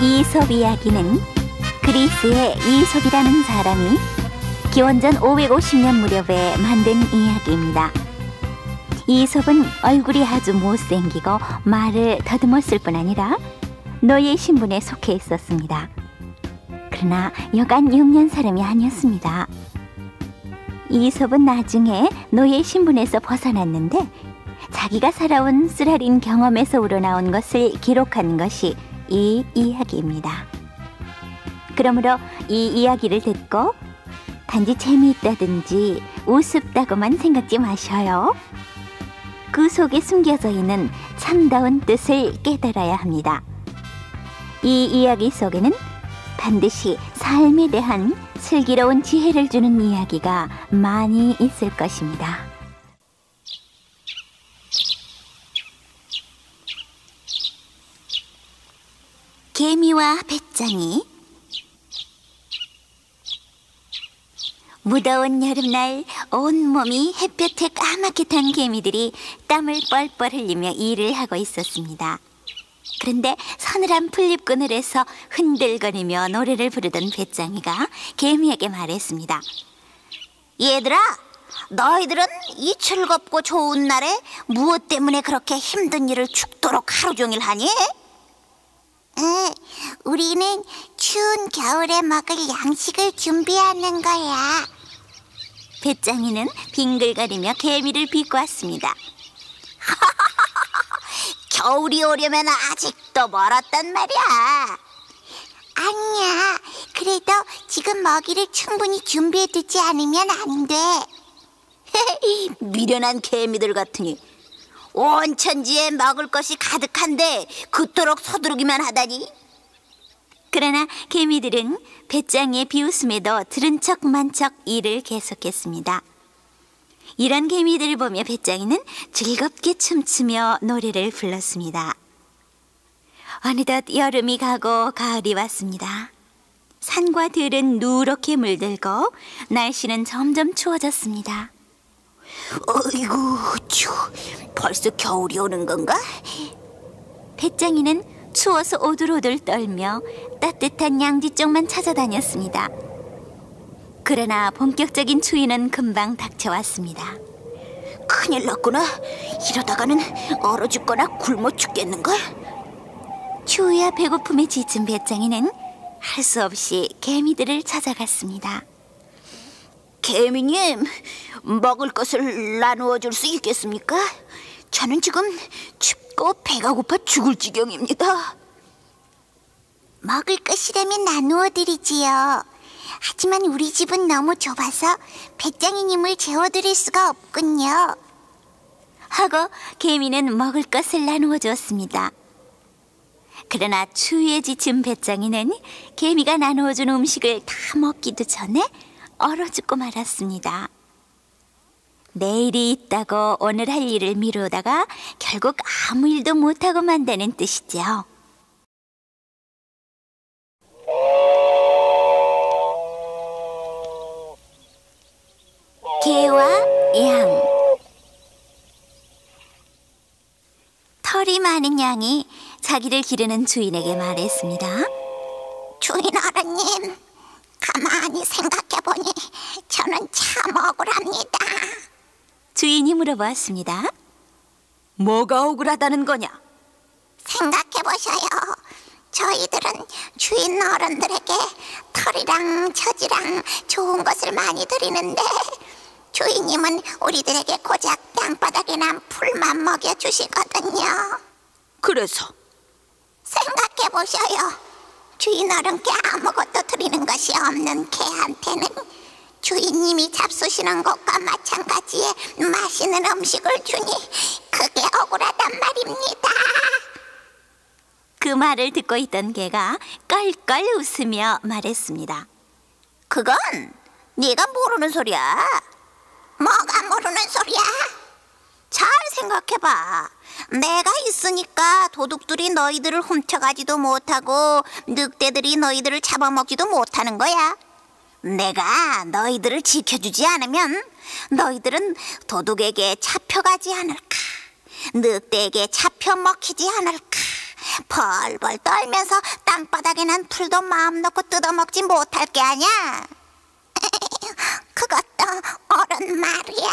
이솝 이야기는 그리스의 이솝이라는 사람이 기원전 550년 무렵에 만든 이야기입니다. 이솝은 얼굴이 아주 못생기고 말을 더듬었을 뿐 아니라 노예 신분에 속해 있었습니다. 그러나 여간 영리한 사람이 아니었습니다. 이솝은 나중에 노예 신분에서 벗어났는데 자기가 살아온 쓰라린 경험에서 우러나온 것을 기록한 것이 이 이야기입니다. 그러므로 이 이야기를 듣고 단지 재미있다든지 우습다고만 생각지 마셔요. 그 속에 숨겨져 있는 참다운 뜻을 깨달아야 합니다. 이 이야기 속에는 반드시 삶에 대한 슬기로운 지혜를 주는 이야기가 많이 있을 것입니다. 개미와 배짱이. 무더운 여름날 온몸이 햇볕에 까맣게 탄 개미들이 땀을 뻘뻘 흘리며 일을 하고 있었습니다. 그런데 서늘한 풀잎그늘에서 흔들거리며 노래를 부르던 배짱이가 개미에게 말했습니다. 얘들아, 너희들은 이 즐겁고 좋은 날에 무엇 때문에 그렇게 힘든 일을 죽도록 하루 종일 하니? 우리는 추운 겨울에 먹을 양식을 준비하는 거야. 배짱이는 빙글거리며 개미를 비꼬았습니다. 겨울이 오려면 아직도 멀었단 말이야. 아니야, 그래도 지금 먹이를 충분히 준비해두지 않으면 안 돼. 미련한 개미들 같으니 온 천지에 먹을 것이 가득한데 그토록 서두르기만 하다니. 그러나 개미들은 배짱이의 비웃음에도 들은 척만 척 일을 계속했습니다. 이런 개미들을 보며 배짱이는 즐겁게 춤추며 노래를 불렀습니다. 어느덧 여름이 가고 가을이 왔습니다. 산과 들은 누렇게 물들고 날씨는 점점 추워졌습니다. 어이구, 추워. 벌써 겨울이 오는 건가? 배짱이는 추워서 오들오들 떨며 따뜻한 양지 쪽만 찾아다녔습니다. 그러나 본격적인 추위는 금방 닥쳐왔습니다. 큰일 났구나. 이러다가는 얼어 죽거나 굶어 죽겠는걸? 추위와 배고픔에 지친 배짱이는 할 수 없이 개미들을 찾아갔습니다. 개미님, 먹을 것을 나누어 줄 수 있겠습니까? 저는 지금 춥고 배가 고파 죽을 지경입니다. 먹을 것이라면 나누어 드리지요. 하지만 우리 집은 너무 좁아서 배짱이님을 재워드릴 수가 없군요. 하고 개미는 먹을 것을 나누어 주었습니다. 그러나 추위에 지친 배짱이는 개미가 나누어준 음식을 다 먹기도 전에 얼어 죽고 말았습니다. 내일이 있다고 오늘 할 일을 미루다가 결국 아무 일도 못하고 만다는 뜻이죠. 개와 양. 털이 많은 양이 자기를 기르는 주인에게 말했습니다. 주인 어른님, 가만히 생각해보니 저는 참 억울합니다. 주인이 물어보았습니다. 뭐가 억울하다는 거냐? 생각해보셔요. 저희들은 주인 어른들에게 털이랑 젖이랑 좋은 것을 많이 드리는데 주인님은 우리들에게 고작 땅바닥에 난 풀만 먹여주시거든요. 그래서? 생각해보셔요. 주인 어른께 아무것도 드리는 것이 없는 개한테는 주인님이 잡수시는 것과 마찬가지의 맛있는 음식을 주니 그게 억울하단 말입니다. 그 말을 듣고 있던 개가 껄껄 웃으며 말했습니다. 그건 네가 모르는 소리야. 뭐가 모르는 소리야? 잘 생각해봐. 내가 있으니까 도둑들이 너희들을 훔쳐가지도 못하고 늑대들이 너희들을 잡아먹지도 못하는 거야. 내가 너희들을 지켜주지 않으면 너희들은 도둑에게 잡혀가지 않을까, 늑대에게 잡혀먹히지 않을까, 벌벌 떨면서 땅바닥에 난 풀도 마음 놓고 뜯어먹지 못할 게 아냐. 그것도 옳은 말이야.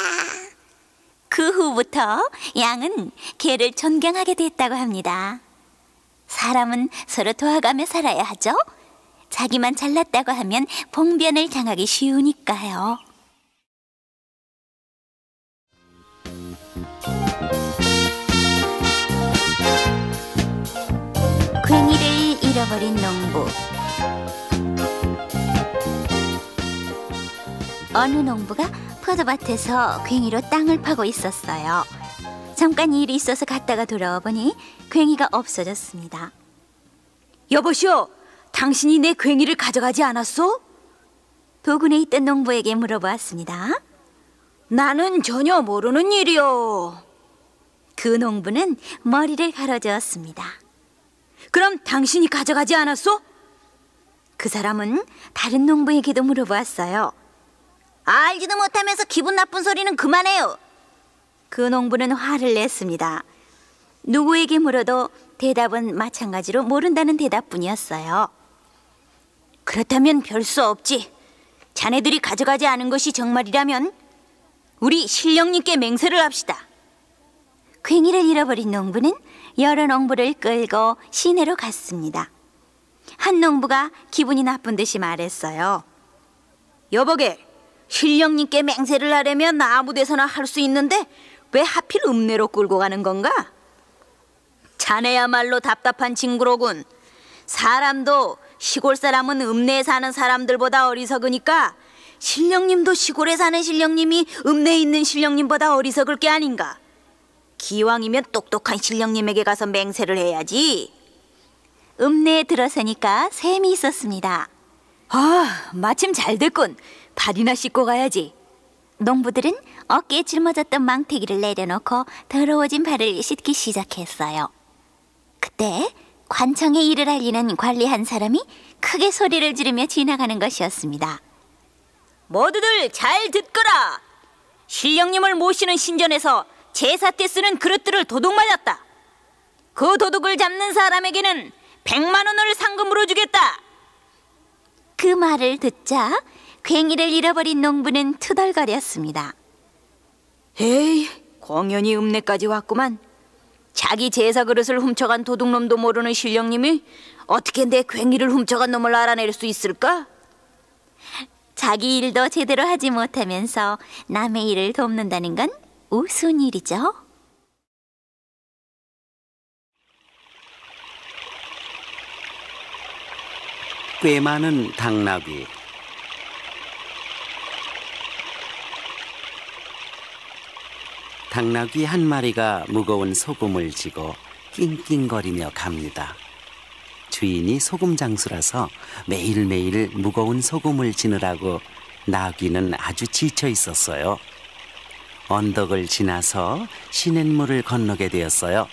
그 후부터 양은 개를 존경하게 됐다고 합니다. 사람은 서로 도와가며 살아야 하죠. 자기만 잘났다고 하면 봉변을 당하기 쉬우니까요. 괭이를 잃어버린 농부. 어느 농부가 포도밭에서 괭이로 땅을 파고 있었어요. 잠깐 일이 있어서 갔다가 돌아와 보니 괭이가 없어졌습니다. 여보시오, 당신이 내 괭이를 가져가지 않았소? 도군에 있던 농부에게 물어보았습니다. 나는 전혀 모르는 일이요. 그 농부는 머리를 가로저었습니다. 그럼 당신이 가져가지 않았소? 그 사람은 다른 농부에게도 물어보았어요. 알지도 못하면서 기분 나쁜 소리는 그만해요. 그 농부는 화를 냈습니다. 누구에게 물어도 대답은 마찬가지로 모른다는 대답뿐이었어요. 그렇다면 별 수 없지. 자네들이 가져가지 않은 것이 정말이라면 우리 신령님께 맹세를 합시다. 괭이를 잃어버린 농부는 여러 농부를 끌고 시내로 갔습니다. 한 농부가 기분이 나쁜 듯이 말했어요. 여보게, 신령님께 맹세를 하려면 아무 데서나 할 수 있는데 왜 하필 읍내로 끌고 가는 건가? 자네야말로 답답한 친구로군. 사람도 시골 사람은 읍내에 사는 사람들보다 어리석으니까 신령님도 시골에 사는 신령님이 읍내에 있는 신령님보다 어리석을 게 아닌가? 기왕이면 똑똑한 신령님에게 가서 맹세를 해야지. 읍내에 들어서니까 샘이 있었습니다. 아, 마침 잘 됐군. 발이나 씻고 가야지. 농부들은 어깨에 짊어졌던 망태기를 내려놓고 더러워진 발을 씻기 시작했어요. 그때 관청에 일을 알리는 관리 한 사람이 크게 소리를 지르며 지나가는 것이었습니다. 모두들 잘 듣거라. 신령님을 모시는 신전에서 제사 때 쓰는 그릇들을 도둑 맞았다. 그 도둑을 잡는 사람에게는 100만 원을 상금으로 주겠다. 그 말을 듣자 괭이를 잃어버린 농부는 투덜거렸습니다. 에이, 공연히 읍내까지 왔구만. 자기 제사 그릇을 훔쳐간 도둑놈도 모르는 신령님이 어떻게 내 괭이를 훔쳐간 놈을 알아낼 수 있을까? 자기 일도 제대로 하지 못하면서 남의 일을 돕는다는 건 우스운 일이죠. 꽤 많은 당나귀. 당나귀 한 마리가 무거운 소금을 지고 낑낑거리며 갑니다. 주인이 소금 장수라서 매일매일 무거운 소금을 지느라고 나귀는 아주 지쳐 있었어요. 언덕을 지나서 시냇물을 건너게 되었어요.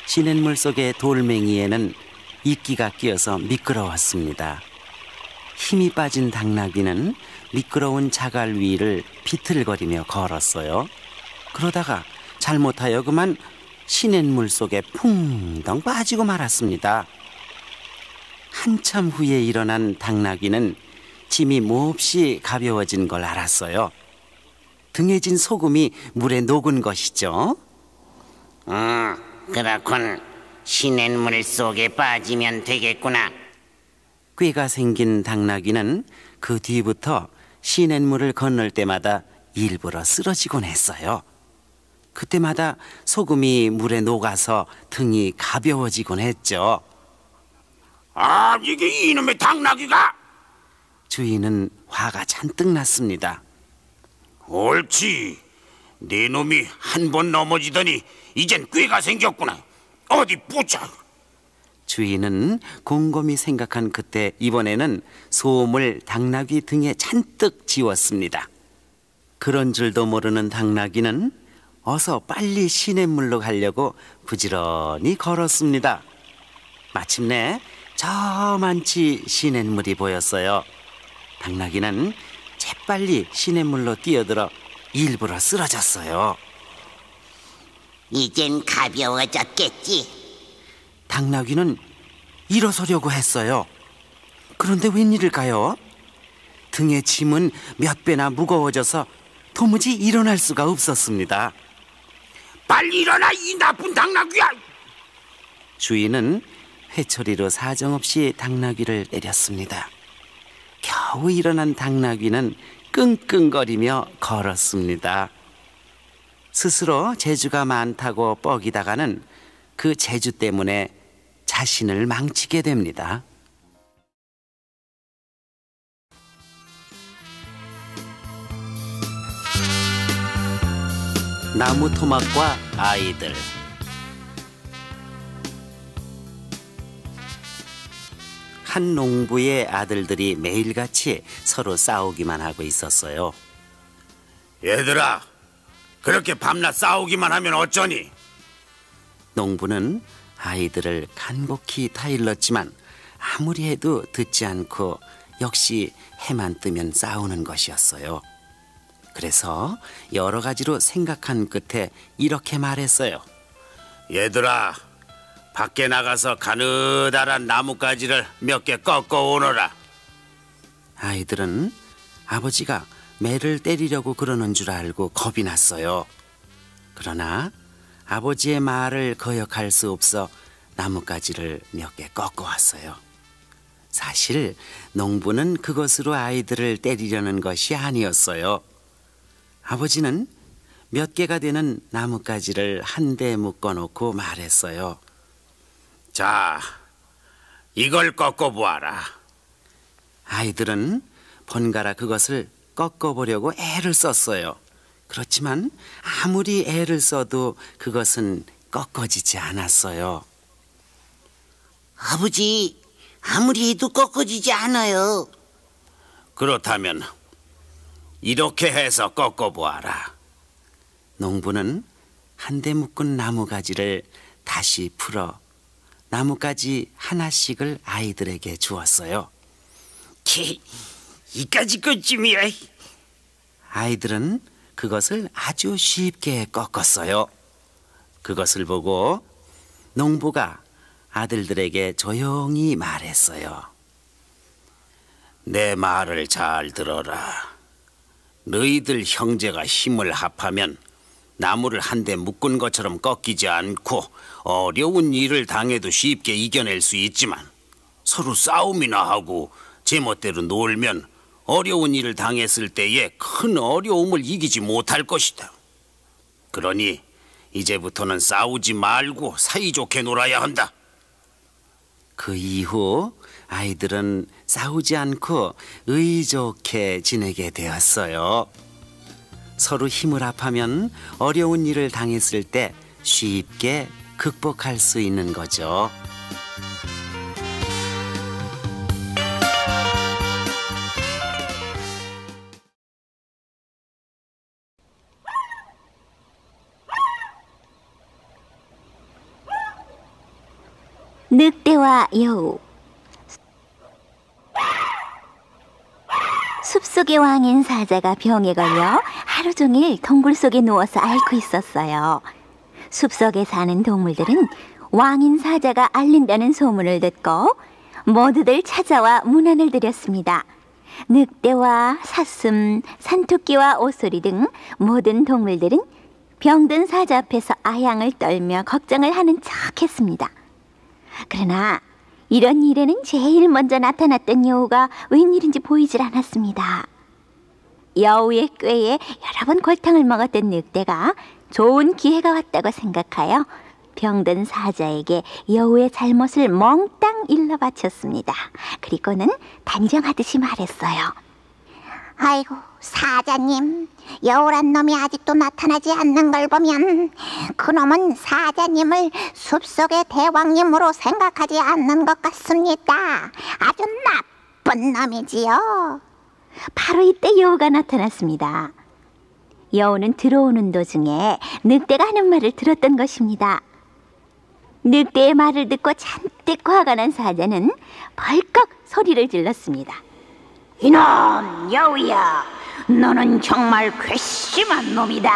시냇물 속의 돌멩이에는 이끼가 끼어서 미끄러웠습니다. 힘이 빠진 당나귀는 미끄러운 자갈 위를 비틀거리며 걸었어요. 그러다가 잘못하여 그만 시냇물 속에 풍덩 빠지고 말았습니다. 한참 후에 일어난 당나귀는 짐이 몹시 가벼워진 걸 알았어요. 등에 진 소금이 물에 녹은 것이죠. 그렇군. 시냇물 속에 빠지면 되겠구나. 꾀가 생긴 당나귀는 그 뒤부터 시냇물을 건널 때마다 일부러 쓰러지곤 했어요. 그때마다 소금이 물에 녹아서 등이 가벼워지곤 했죠. 아, 이게 이놈의 당나귀가! 주인은 화가 잔뜩 났습니다. 옳지. 네 놈이 한 번 넘어지더니 이젠 꾀가 생겼구나. 어디 보자. 주인은 곰곰이 생각한 그때 이번에는 솜을 당나귀 등에 잔뜩 지웠습니다. 그런 줄도 모르는 당나귀는 어서 빨리 시냇물로 가려고 부지런히 걸었습니다. 마침내 저만치 시냇물이 보였어요. 당나귀는 재빨리 시냇물로 뛰어들어 일부러 쓰러졌어요. 이젠 가벼워졌겠지. 당나귀는 일어서려고 했어요. 그런데 웬일일까요? 등의 짐은 몇 배나 무거워져서 도무지 일어날 수가 없었습니다. 빨리 일어나, 이 나쁜 당나귀야! 주인은 회초리로 사정없이 당나귀를 내렸습니다. 겨우 일어난 당나귀는 끙끙거리며 걸었습니다. 스스로 재주가 많다고 뻐기다가는 그 재주 때문에 자신을 망치게 됩니다. 나무 토막과 아이들. 한 농부의 아들들이 매일같이 서로 싸우기만 하고 있었어요. 얘들아, 그렇게 밤낮 싸우기만 하면 어쩌니? 농부는 아이들을 간곡히 타일렀지만 아무리 해도 듣지 않고 역시 해만 뜨면 싸우는 것이었어요. 그래서 여러 가지로 생각한 끝에 이렇게 말했어요. 얘들아, 밖에 나가서 가느다란 나뭇가지를 몇 개 꺾어 오너라. 아이들은 아버지가 매를 때리려고 그러는 줄 알고 겁이 났어요. 그러나 아버지의 말을 거역할 수 없어 나뭇가지를 몇 개 꺾어 왔어요. 사실 농부는 그것으로 아이들을 때리려는 것이 아니었어요. 아버지는 몇 개가 되는 나뭇가지를 한데 묶어놓고 말했어요. 자, 이걸 꺾어보아라. 아이들은 번갈아 그것을 꺾어보려고 애를 썼어요. 그렇지만 아무리 애를 써도 그것은 꺾어지지 않았어요. 아버지, 아무리 해도 꺾어지지 않아요. 그렇다면 이렇게 해서 꺾어보아라. 농부는 한데 묶은 나무가지를 다시 풀어 나뭇가지 하나씩을 아이들에게 주었어요. 이까지 것쯤이야. 아이들은 그것을 아주 쉽게 꺾었어요. 그것을 보고 농부가 아들들에게 조용히 말했어요. 내 말을 잘 들어라. 너희들 형제가 힘을 합하면 나무를 한데 묶은 것처럼 꺾이지 않고 어려운 일을 당해도 쉽게 이겨낼 수 있지만 서로 싸움이나 하고 제멋대로 놀면 어려운 일을 당했을 때에 큰 어려움을 이기지 못할 것이다. 그러니 이제부터는 싸우지 말고 사이좋게 놀아야 한다. 그 이후 아이들은 싸우지 않고 의좋게 지내게 되었어요. 서로 힘을 합하면 어려운 일을 당했을 때 쉽게 극복할 수 있는 거죠. 늑대와 여우. 숲속의 왕인 사자가 병에 걸려 하루 종일 동굴 속에 누워서 앓고 있었어요. 숲속에 사는 동물들은 왕인 사자가 앓는다는 소문을 듣고 모두들 찾아와 문안을 드렸습니다. 늑대와 사슴, 산토끼와 오소리 등 모든 동물들은 병든 사자 앞에서 아양을 떨며 걱정을 하는 척했습니다. 그러나 이런 일에는 제일 먼저 나타났던 여우가 웬일인지 보이질 않았습니다. 여우의 꾀에 여러 번 골탕을 먹었던 늑대가 좋은 기회가 왔다고 생각하여 병든 사자에게 여우의 잘못을 몽땅 일러 바쳤습니다. 그리고는 단정하듯이 말했어요. 아이고, 사자님, 여우란 놈이 아직도 나타나지 않는 걸 보면 그놈은 사자님을 숲속의 대왕님으로 생각하지 않는 것 같습니다. 아주 나쁜 놈이지요. 바로 이때 여우가 나타났습니다. 여우는 들어오는 도중에 늑대가 하는 말을 들었던 것입니다. 늑대의 말을 듣고 잔뜩 화가 난 사자는 벌컥 소리를 질렀습니다. 이놈 여우야, 너는 정말 괘씸한 놈이다.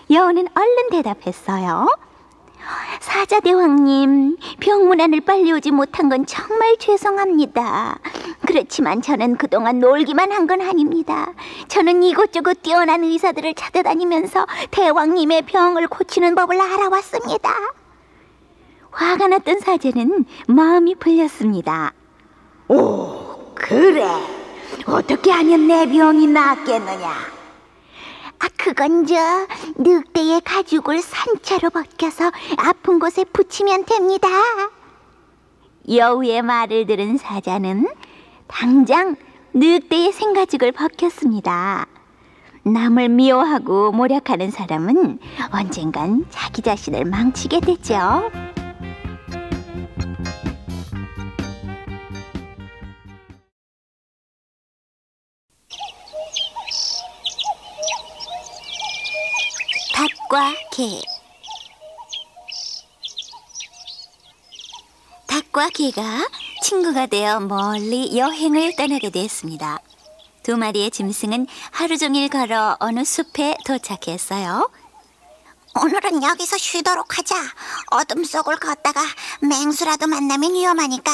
여우는 얼른 대답했어요. 사자대왕님, 병문안을 빨리 오지 못한 건 정말 죄송합니다. 그렇지만 저는 그동안 놀기만 한 건 아닙니다. 저는 이곳저곳 뛰어난 의사들을 찾아다니면서 대왕님의 병을 고치는 법을 알아왔습니다. 화가 났던 사자는 마음이 풀렸습니다. 오, 그래. 어떻게 하면 내 병이 낫겠느냐? 그건 늑대의 가죽을 산채로 벗겨서 아픈 곳에 붙이면 됩니다. 여우의 말을 들은 사자는 당장 늑대의 생가죽을 벗겼습니다. 남을 미워하고 모략하는 사람은 언젠간 자기 자신을 망치게 되죠. 닭과 개. 닭과 개가 친구가 되어 멀리 여행을 떠나게 됐습니다. 두 마리의 짐승은 하루 종일 걸어 어느 숲에 도착했어요. 오늘은 여기서 쉬도록 하자. 어둠 속을 걷다가 맹수라도 만나면 위험하니까.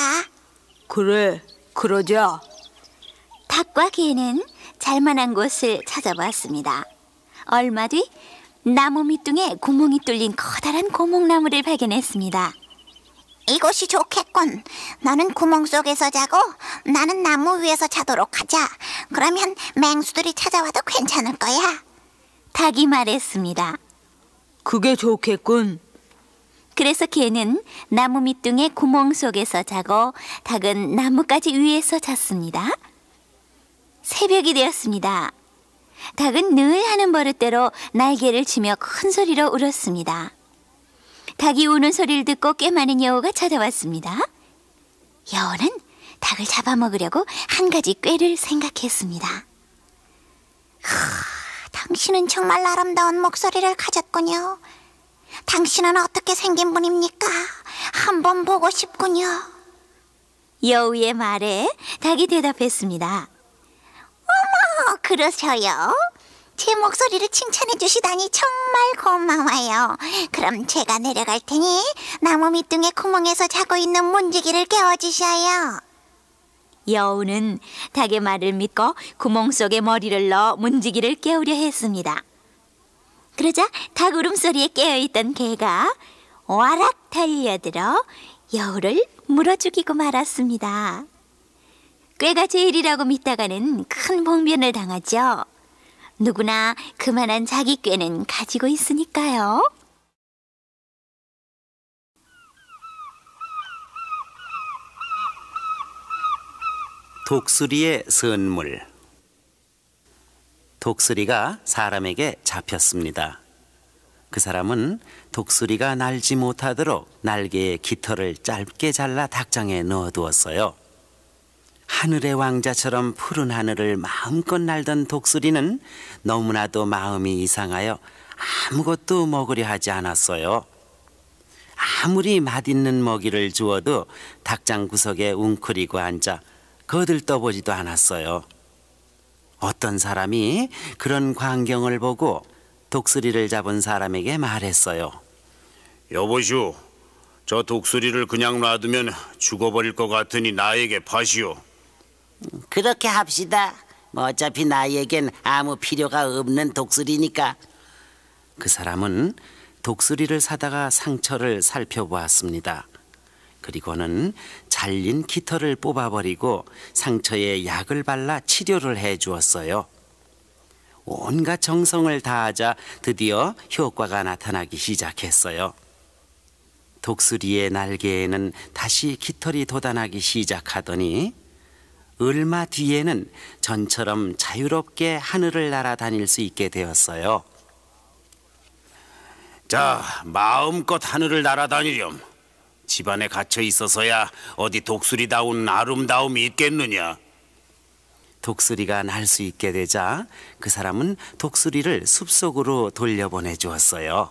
그래, 그러자. 닭과 개는 잘만한 곳을 찾아봤습니다. 얼마 뒤 나무 밑둥에 구멍이 뚫린 커다란 고목나무를 발견했습니다. 이곳이 좋겠군. 너는 구멍 속에서 자고 나는 나무 위에서 자도록 하자. 그러면 맹수들이 찾아와도 괜찮을 거야. 닭이 말했습니다. 그게 좋겠군. 그래서 개는 나무 밑둥에 구멍 속에서 자고 닭은 나뭇가지 위에서 잤습니다. 새벽이 되었습니다. 닭은 늘 하는 버릇대로 날개를 치며 큰 소리로 울었습니다. 닭이 우는 소리를 듣고 꽤 많은 여우가 찾아왔습니다. 여우는 닭을 잡아먹으려고 한 가지 꾀를 생각했습니다. 당신은 정말 아름다운 목소리를 가졌군요. 당신은 어떻게 생긴 분입니까? 한번 보고 싶군요. 여우의 말에 닭이 대답했습니다. 그러셔요? 제 목소리를 칭찬해 주시다니 정말 고마워요. 그럼 제가 내려갈 테니 나무 밑둥에 구멍에서 자고 있는 문지기를 깨워주셔요. 여우는 닭의 말을 믿고 구멍 속에 머리를 넣어 문지기를 깨우려 했습니다. 그러자 닭 울음소리에 깨어있던 개가 와락 달려들어 여우를 물어 죽이고 말았습니다. 꾀가 제일이라고 믿다가는 큰 봉변을 당하죠. 누구나 그만한 자기 꾀는 가지고 있으니까요. 독수리의 선물. 독수리가 사람에게 잡혔습니다. 그 사람은 독수리가 날지 못하도록 날개의 깃털을 짧게 잘라 닭장에 넣어두었어요. 하늘의 왕자처럼 푸른 하늘을 마음껏 날던 독수리는 너무나도 마음이 이상하여 아무것도 먹으려 하지 않았어요. 아무리 맛있는 먹이를 주어도 닭장 구석에 웅크리고 앉아 거들떠보지도 않았어요. 어떤 사람이 그런 광경을 보고 독수리를 잡은 사람에게 말했어요. 여보시오, 저 독수리를 그냥 놔두면 죽어버릴 것 같으니 나에게 파시오. 그렇게 합시다. 어차피 나에겐 아무 필요가 없는 독수리니까. 그 사람은 독수리를 사다가 상처를 살펴보았습니다. 그리고는 잘린 깃털을 뽑아버리고 상처에 약을 발라 치료를 해주었어요. 온갖 정성을 다하자 드디어 효과가 나타나기 시작했어요. 독수리의 날개에는 다시 깃털이 돋아나기 시작하더니 얼마 뒤에는 전처럼 자유롭게 하늘을 날아다닐 수 있게 되었어요. 자, 마음껏 하늘을 날아다니렴. 집안에 갇혀 있어서야 어디 독수리다운 아름다움이 있겠느냐. 독수리가 날 수 있게 되자 그 사람은 독수리를 숲속으로 돌려보내 주었어요.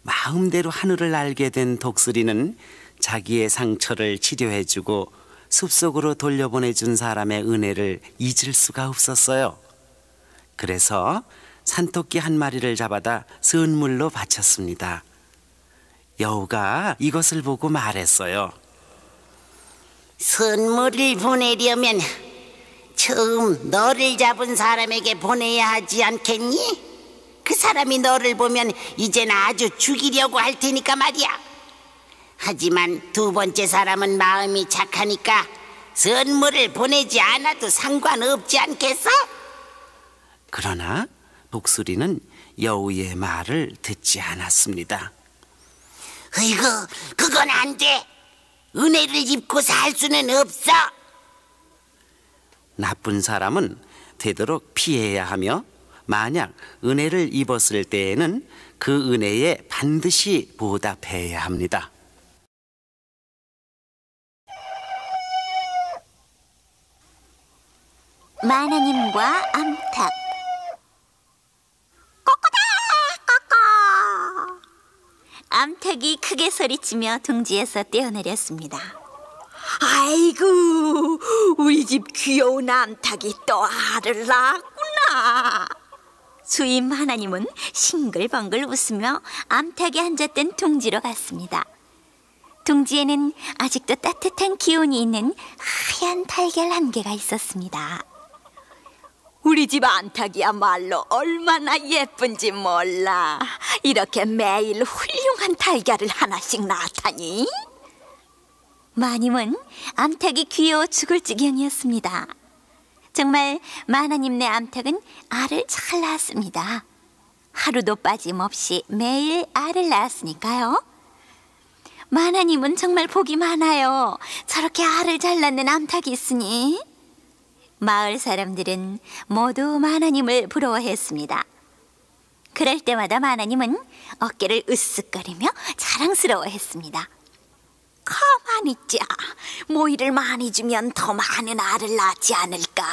마음대로 하늘을 날게 된 독수리는 자기의 상처를 치료해주고 숲속으로 돌려보내준 사람의 은혜를 잊을 수가 없었어요. 그래서 산토끼 한 마리를 잡아다 선물로 바쳤습니다. 여우가 이것을 보고 말했어요. 선물을 보내려면 처음 너를 잡은 사람에게 보내야 하지 않겠니? 그 사람이 너를 보면 이젠 아주 죽이려고 할 테니까 말이야. 하지만 두 번째 사람은 마음이 착하니까 선물을 보내지 않아도 상관없지 않겠어? 그러나 독수리는 여우의 말을 듣지 않았습니다. 어이구, 그건 안 돼. 은혜를 입고 살 수는 없어. 나쁜 사람은 되도록 피해야 하며 만약 은혜를 입었을 때에는 그 은혜에 반드시 보답해야 합니다. 마나님과 암탉. 꼬꼬다 꼬꼬. 암탉이 크게 소리치며 둥지에서 뛰어내렸습니다. 아이고, 우리 집 귀여운 암탉이 또 알을 낳았구나. 주임 하나님은 싱글벙글 웃으며 암탉이 앉았던 둥지로 갔습니다. 둥지에는 아직도 따뜻한 기운이 있는 하얀 달걀 한 개가 있었습니다. 우리 집 암탉이야말로 얼마나 예쁜지 몰라. 이렇게 매일 훌륭한 달걀을 하나씩 낳다니. 마님은 암탉이 귀여워 죽을 지경이었습니다. 정말 마나님네 암탉은 알을 잘 낳았습니다. 하루도 빠짐없이 매일 알을 낳았으니까요. 마나님은 정말 복이 많아요. 저렇게 알을 잘 낳는 암탉이 있으니. 마을 사람들은 모두 마나님을 부러워했습니다. 그럴 때마다 마나님은 어깨를 으쓱거리며 자랑스러워했습니다. 가만히 있자. 모이를 많이 주면 더 많은 알을 낳지 않을까?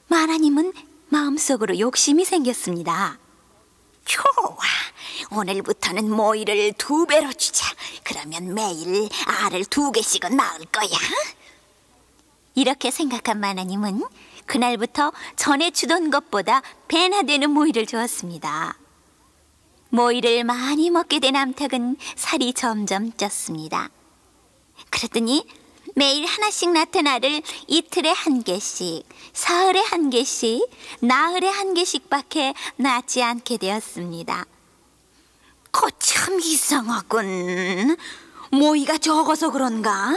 마나님은 마음속으로 욕심이 생겼습니다. 좋아. 오늘부터는 모이를 2배로 주자. 그러면 매일 알을 2개씩은 낳을 거야. 이렇게 생각한 마나님은 그날부터 전에 주던 것보다 배나 되는 모이를 주었습니다. 모이를 많이 먹게 된 암탉은 살이 점점 쪘습니다. 그러더니 매일 하나씩 낳던 알을 이틀에 1개씩, 사흘에 1개씩, 나흘에 1개씩밖에 낳지 않게 되었습니다. 참 이상하군. 모이가 적어서 그런가?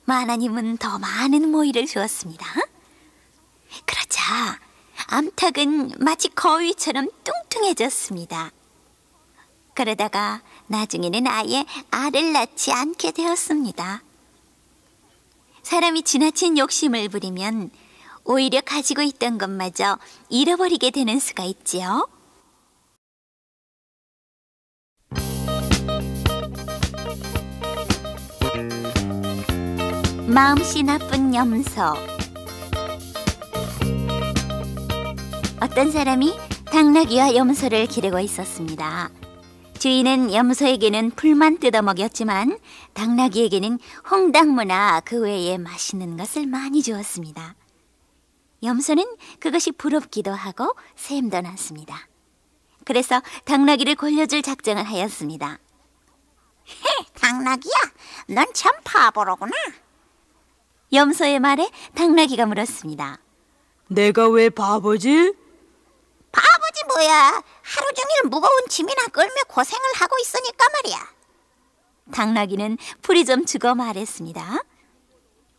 마나님은 더 많은 모이를 주었습니다. 그러자 암탉은 마치 거위처럼 뚱뚱해졌습니다. 그러다가 나중에는 아예 알을 낳지 않게 되었습니다. 사람이 지나친 욕심을 부리면 오히려 가지고 있던 것마저 잃어버리게 되는 수가 있지요. 마음씨 나쁜 염소. 어떤 사람이 당나귀와 염소를 기르고 있었습니다. 주인은 염소에게는 풀만 뜯어먹였지만 당나귀에게는 홍당무나 그 외에 맛있는 것을 많이 주었습니다. 염소는 그것이 부럽기도 하고 샘도 났습니다. 그래서 당나귀를 골려줄 작정을 하였습니다. 당나귀야, 넌 참 바보로구나. 염소의 말에 당나귀가 물었습니다. 내가 왜 바보지? 바보지 뭐야. 하루 종일 무거운 짐이나 끌며 고생을 하고 있으니까 말이야. 당나귀는 풀이 좀 주고 말했습니다.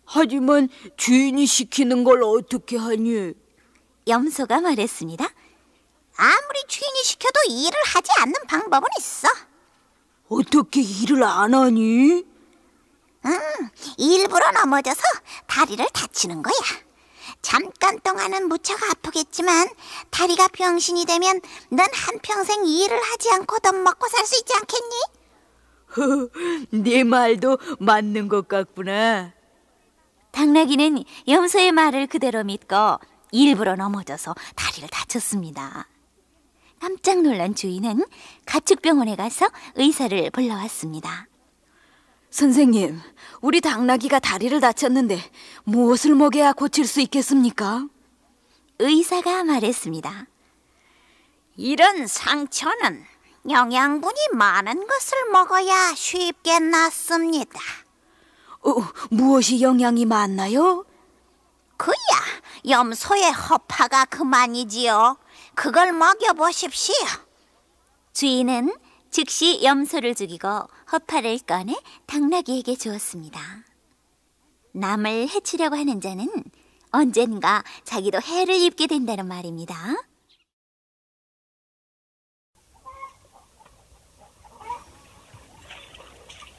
하지만 주인이 시키는 걸 어떻게 하니? 염소가 말했습니다. 아무리 주인이 시켜도 일을 하지 않는 방법은 있어. 어떻게 일을 안 하니? 일부러 넘어져서 다리를 다치는 거야. 잠깐 동안은 무척 아프겠지만 다리가 병신이 되면 넌 한평생 일을 하지 않고 돈 먹고 살 수 있지 않겠니? 네 말도 맞는 것 같구나. 당나귀는 염소의 말을 그대로 믿고 일부러 넘어져서 다리를 다쳤습니다. 깜짝 놀란 주인은 가축병원에 가서 의사를 불러왔습니다. 선생님, 우리 당나귀가 다리를 다쳤는데 무엇을 먹여야 고칠 수 있겠습니까? 의사가 말했습니다. 이런 상처는 영양분이 많은 것을 먹어야 쉽게 낫습니다. 무엇이 영양이 많나요? 그야 염소의 허파가 그만이지요. 그걸 먹여보십시오. 주인은 즉시 염소를 죽이고 허파를 꺼내 당나귀에게 주었습니다. 남을 해치려고 하는 자는 언젠가 자기도 해를 입게 된다는 말입니다.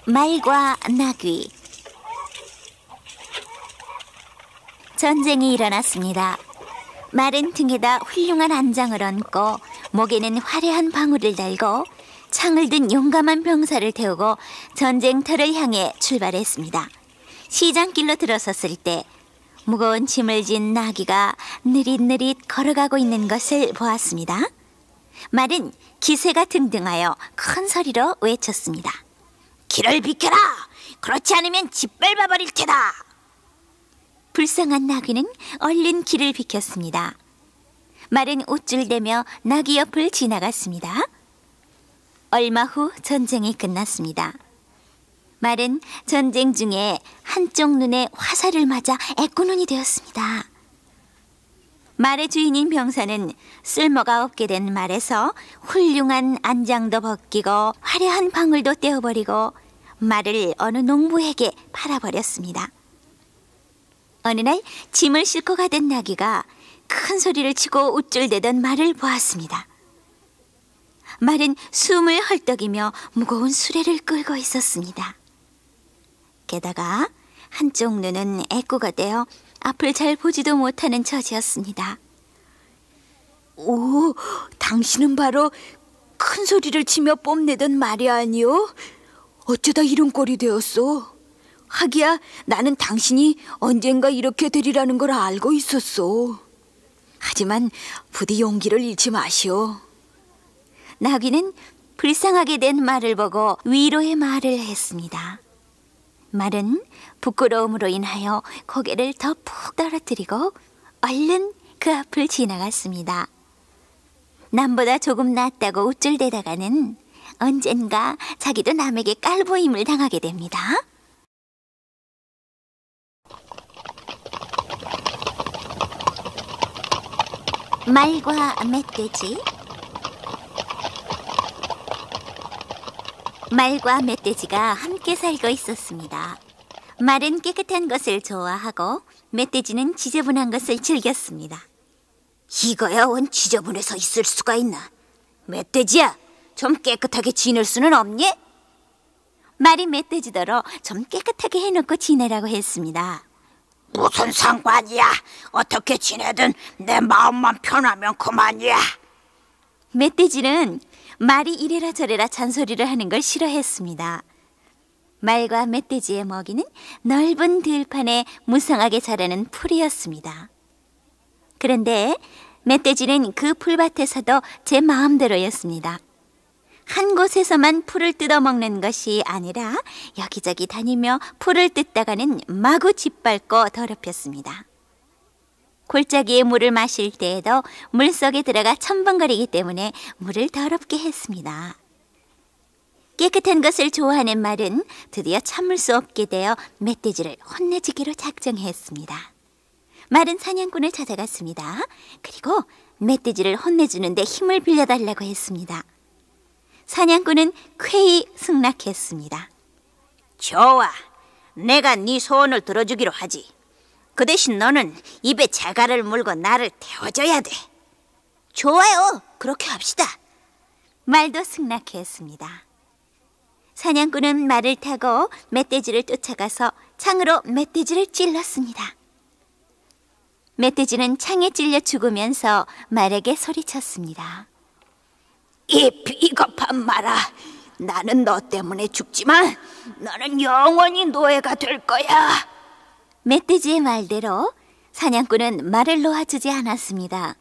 말과 나귀. 전쟁이 일어났습니다. 말은 등에다 훌륭한 안장을 얹고 목에는 화려한 방울을 달고 창을 든 용감한 병사를 태우고 전쟁터를 향해 출발했습니다. 시장길로 들어섰을 때 무거운 짐을 진 나귀가 느릿느릿 걸어가고 있는 것을 보았습니다. 말은 기세가 등등하여 큰 소리로 외쳤습니다. 길을 비켜라! 그렇지 않으면 짓밟아 버릴 테다! 불쌍한 나귀는 얼른 길을 비켰습니다. 말은 우쭐대며 나귀 옆을 지나갔습니다. 얼마 후 전쟁이 끝났습니다. 말은 전쟁 중에 한쪽 눈에 화살을 맞아 애꾸눈이 되었습니다. 말의 주인인 병사는 쓸모가 없게 된 말에서 훌륭한 안장도 벗기고 화려한 방울도 떼어버리고 말을 어느 농부에게 팔아버렸습니다. 어느 날 짐을 싣고 가던 나귀가 큰 소리를 치고 우쭐대던 말을 보았습니다. 말은 숨을 헐떡이며 무거운 수레를 끌고 있었습니다. 게다가 한쪽 눈은 애꾸가 되어 앞을 잘 보지도 못하는 처지였습니다. 오, 당신은 바로 큰 소리를 치며 뽐내던 말이 아니오? 어쩌다 이런 꼴이 되었소? 하기야 나는 당신이 언젠가 이렇게 되리라는 걸 알고 있었소. 하지만 부디 용기를 잃지 마시오. 나귀는 불쌍하게 된 말을 보고 위로의 말을 했습니다. 말은 부끄러움으로 인하여 고개를 더 푹 떨어뜨리고 얼른 그 앞을 지나갔습니다. 남보다 조금 낫다고 우쭐대다가는 언젠가 자기도 남에게 깔보임을 당하게 됩니다. 말과 멧돼지. 말과 멧돼지가 함께 살고 있었습니다. 말은 깨끗한 것을 좋아하고 멧돼지는 지저분한 것을 즐겼습니다. 이거야 원 지저분해서 있을 수가 있나? 멧돼지야, 좀 깨끗하게 지낼 수는 없니? 말이 멧돼지더러 좀 깨끗하게 해놓고 지내라고 했습니다. 무슨 상관이야? 어떻게 지내든 내 마음만 편하면 그만이야. 멧돼지는 말이 이래라 저래라 잔소리를 하는 걸 싫어했습니다. 말과 멧돼지의 먹이는 넓은 들판에 무성하게 자라는 풀이었습니다. 그런데 멧돼지는 그 풀밭에서도 제 마음대로였습니다. 한 곳에서만 풀을 뜯어먹는 것이 아니라 여기저기 다니며 풀을 뜯다가는 마구 짓밟고 더럽혔습니다. 골짜기에 물을 마실 때에도 물속에 들어가 첨벙거리기 때문에 물을 더럽게 했습니다. 깨끗한 것을 좋아하는 말은 드디어 참을 수 없게 되어 멧돼지를 혼내주기로 작정했습니다. 말은 사냥꾼을 찾아갔습니다. 그리고 멧돼지를 혼내주는데 힘을 빌려달라고 했습니다. 사냥꾼은 쾌히 승낙했습니다. 좋아, 내가 네 소원을 들어주기로 하지. 그 대신 너는 입에 재갈을 물고 나를 태워줘야 돼. 좋아요, 그렇게 합시다. 말도 승낙했습니다. 사냥꾼은 말을 타고 멧돼지를 쫓아가서 창으로 멧돼지를 찔렀습니다. 멧돼지는 창에 찔려 죽으면서 말에게 소리쳤습니다. 이 비겁한 말아, 나는 너 때문에 죽지만 너는 영원히 노예가 될 거야. 멧돼지의 말대로 사냥꾼은 말을 놓아주지 않았습니다.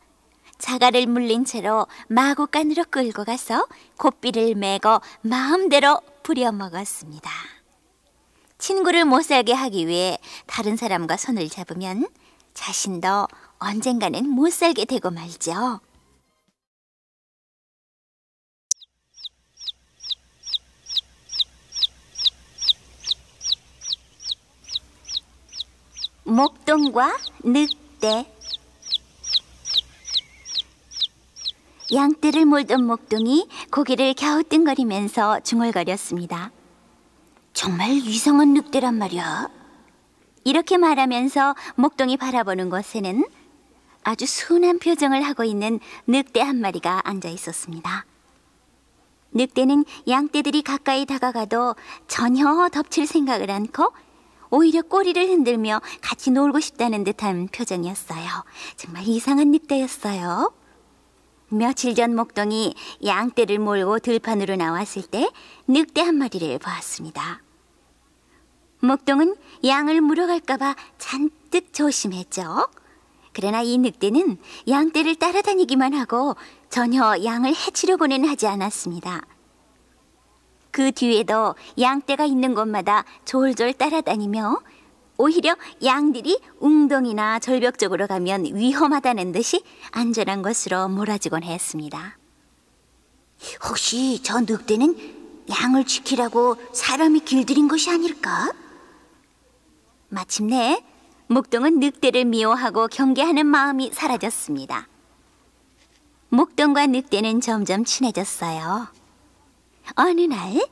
자갈을 물린 채로 마구간으로 끌고 가서 고삐를 메고 마음대로 부려먹었습니다. 친구를 못 살게 하기 위해 다른 사람과 손을 잡으면 자신도 언젠가는 못 살게 되고 말죠. 목동과 늑대. 양떼를 몰던 목동이 고개를 갸우뚱거리면서 중얼거렸습니다. 정말 이상한 늑대란 말이야. 이렇게 말하면서 목동이 바라보는 곳에는 아주 순한 표정을 하고 있는 늑대 한 마리가 앉아 있었습니다. 늑대는 양떼들이 가까이 다가가도 전혀 덮칠 생각을 않고 오히려 꼬리를 흔들며 같이 놀고 싶다는 듯한 표정이었어요. 정말 이상한 늑대였어요. 며칠 전 목동이 양떼를 몰고 들판으로 나왔을 때 늑대 한 마리를 보았습니다. 목동은 양을 물어갈까 봐 잔뜩 조심했죠. 그러나 이 늑대는 양떼를 따라다니기만 하고 전혀 양을 해치려고는 하지 않았습니다. 그 뒤에도 양떼가 있는 곳마다 졸졸 따라다니며 오히려 양들이 웅덩이나 절벽 쪽으로 가면 위험하다는 듯이 안전한 곳으로 몰아주곤 했습니다. 혹시 저 늑대는 양을 지키라고 사람이 길들인 것이 아닐까? 마침내 목동은 늑대를 미워하고 경계하는 마음이 사라졌습니다. 목동과 늑대는 점점 친해졌어요. 어느 날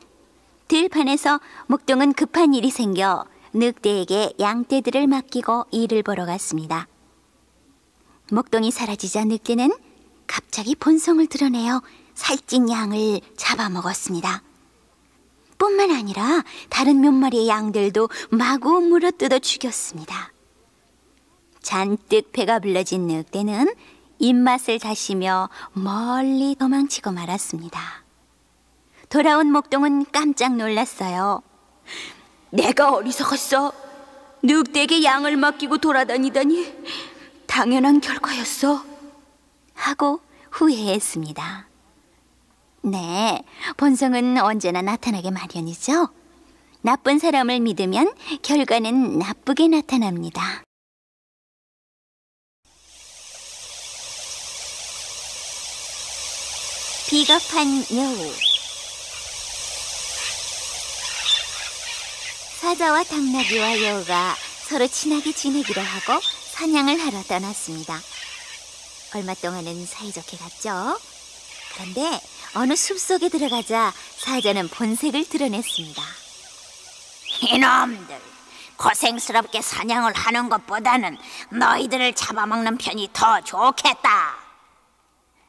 들판에서 목동은 급한 일이 생겨 늑대에게 양떼들을 맡기고 일을 보러 갔습니다. 목동이 사라지자 늑대는 갑자기 본성을 드러내어 살찐 양을 잡아먹었습니다. 뿐만 아니라 다른 몇 마리의 양들도 마구 물어뜯어 죽였습니다. 잔뜩 배가 불러진 늑대는 입맛을 다시며 멀리 도망치고 말았습니다. 돌아온 목동은 깜짝 놀랐어요. 내가 어리석었어. 늑대에게 양을 맡기고 돌아다니다니 당연한 결과였어. 하고 후회했습니다. 네, 본성은 언제나 나타나게 마련이죠. 나쁜 사람을 믿으면 결과는 나쁘게 나타납니다. 비겁한 여우. 사자와 당나귀와 여우가 서로 친하게 지내기로 하고 사냥을 하러 떠났습니다. 얼마 동안은 사이좋게 갔죠. 그런데 어느 숲속에 들어가자 사자는 본색을 드러냈습니다. 이놈들, 고생스럽게 사냥을 하는 것보다는 너희들을 잡아먹는 편이 더 좋겠다.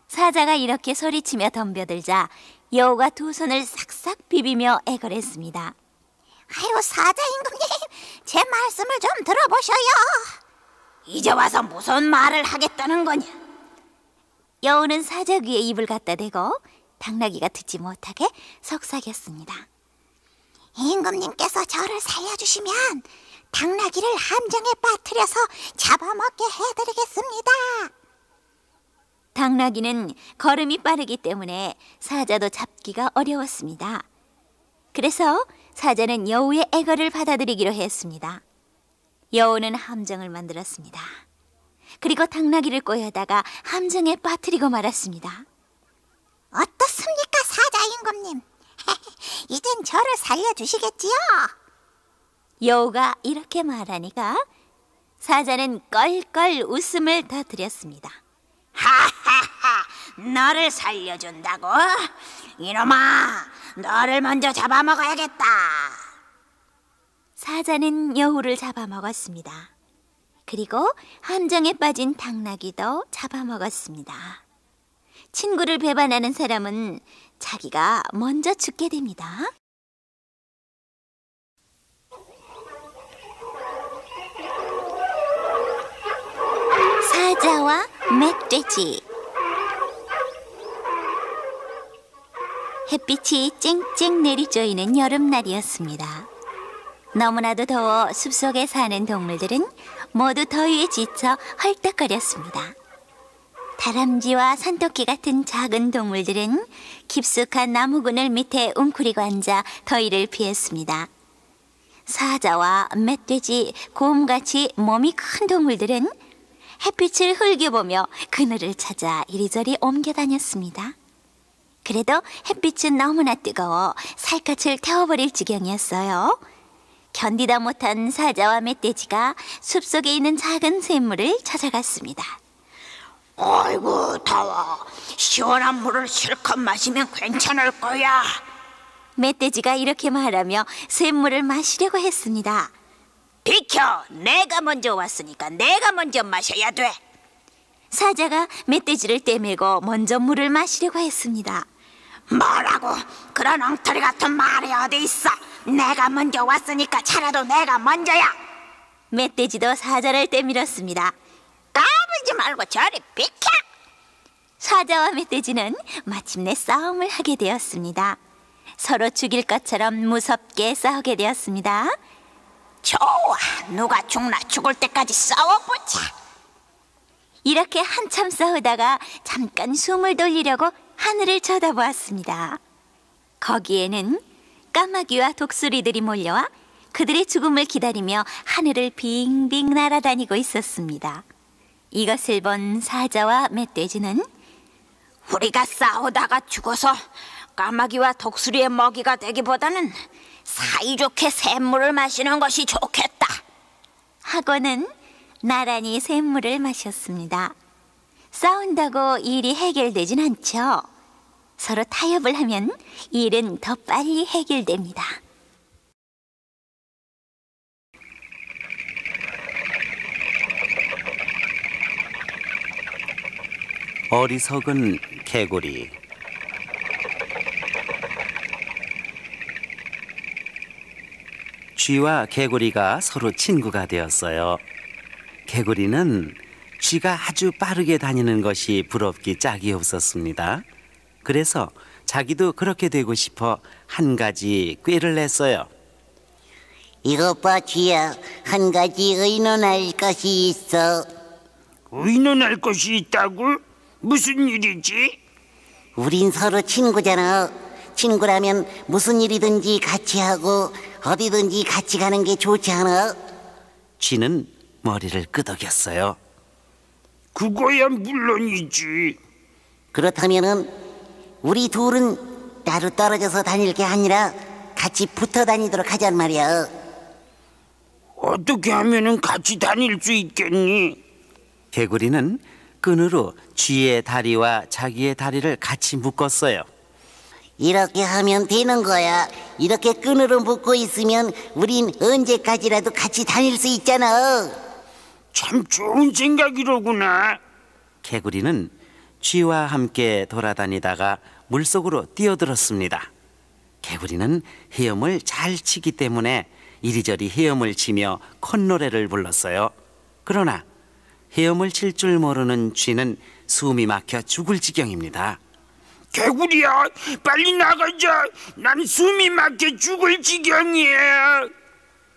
사자가 이렇게 소리치며 덤벼들자 여우가 두 손을 싹싹 비비며 애걸했습니다. 아이고, 사자 임금님, 제 말씀을 좀 들어보셔요. 이제 와서 무슨 말을 하겠다는 거냐? 여우는 사자 귀에 입을 갖다 대고 당나귀가 듣지 못하게 속삭였습니다. 임금님께서 저를 살려주시면 당나귀를 함정에 빠뜨려서 잡아먹게 해드리겠습니다. 당나귀는 걸음이 빠르기 때문에 사자도 잡기가 어려웠습니다. 그래서 사자는 여우의 애걸을 받아들이기로 했습니다. 여우는 함정을 만들었습니다. 그리고 당나귀를 꼬여다가 함정에 빠뜨리고 말았습니다. 어떻습니까, 사자 임금님? 이젠 저를 살려주시겠지요? 여우가 이렇게 말하니까 사자는 껄껄 웃음을 터뜨렸습니다. 하하하, 너를 살려준다고? 이놈아, 너를 먼저 잡아먹어야겠다. 사자는 여우를 잡아먹었습니다. 그리고 함정에 빠진 당나귀도 잡아먹었습니다. 친구를 배반하는 사람은 자기가 먼저 죽게 됩니다. 사자와 멧돼지. 햇빛이 쨍쨍 내리쬐이는 여름날이었습니다. 너무나도 더워 숲속에 사는 동물들은 모두 더위에 지쳐 헐떡거렸습니다. 다람쥐와 산토끼 같은 작은 동물들은 깊숙한 나무 그늘 밑에 웅크리고 앉아 더위를 피했습니다. 사자와 멧돼지, 곰같이 몸이 큰 동물들은 햇빛을 흘겨보며 그늘을 찾아 이리저리 옮겨 다녔습니다. 그래도 햇빛은 너무나 뜨거워 살갗을 태워버릴 지경이었어요. 견디다 못한 사자와 멧돼지가 숲속에 있는 작은 샘물을 찾아갔습니다. 아이고 더워. 시원한 물을 실컷 마시면 괜찮을 거야. 멧돼지가 이렇게 말하며 샘물을 마시려고 했습니다. 비켜. 내가 먼저 왔으니까 내가 먼저 마셔야 돼. 사자가 멧돼지를 떼매고 먼저 물을 마시려고 했습니다. 뭐라고? 그런 엉터리 같은 말이 어디 있어. 내가 먼저 왔으니까 차라도 내가 먼저야. 멧돼지도 사자를 떼밀었습니다. 까불지 말고 저리 비켜. 사자와 멧돼지는 마침내 싸움을 하게 되었습니다. 서로 죽일 것처럼 무섭게 싸우게 되었습니다. 좋아. 누가 죽나 죽을 때까지 싸워보자. 이렇게 한참 싸우다가 잠깐 숨을 돌리려고 하늘을 쳐다보았습니다. 거기에는 까마귀와 독수리들이 몰려와 그들의 죽음을 기다리며 하늘을 빙빙 날아다니고 있었습니다. 이것을 본 사자와 멧돼지는 우리가 싸우다가 죽어서 까마귀와 독수리의 먹이가 되기보다는 사이좋게 샘물을 마시는 것이 좋겠다 하고는 나란히 샘물을 마셨습니다. 싸운다고 일이 해결되진 않죠. 서로 타협을 하면 일은 더 빨리 해결됩니다. 어리석은 개구리. 쥐와 개구리가 서로 친구가 되었어요. 개구리는 쥐가 아주 빠르게 다니는 것이 부럽기 짝이 없었습니다. 그래서 자기도 그렇게 되고 싶어 한 가지 꾀를 냈어요. 이것 봐, 쥐야. 한 가지 의논할 것이 있어. 의논할 것이 있다고? 무슨 일이지? 우린 서로 친구잖아. 친구라면 무슨 일이든지 같이 하고 어디든지 같이 가는 게 좋지 않아? 쥐는 머리를 끄덕였어요. 그거야 물론이지. 그렇다면은 우리 둘은 따로 떨어져서 다닐 게 아니라 같이 붙어 다니도록 하잔 말이야. 어떻게 하면은 같이 다닐 수 있겠니? 개구리는 끈으로 쥐의 다리와 자기의 다리를 같이 묶었어요. 이렇게 하면 되는 거야. 이렇게 끈으로 묶고 있으면 우린 언제까지라도 같이 다닐 수 있잖아. 참 좋은 생각이로구나. 개구리는 쥐와 함께 돌아다니다가 물속으로 뛰어들었습니다. 개구리는 헤엄을 잘 치기 때문에 이리저리 헤엄을 치며 콧노래를 불렀어요. 그러나 헤엄을 칠 줄 모르는 쥐는 숨이 막혀 죽을 지경입니다. 개구리야, 빨리 나가자. 난 숨이 막혀 죽을 지경이야.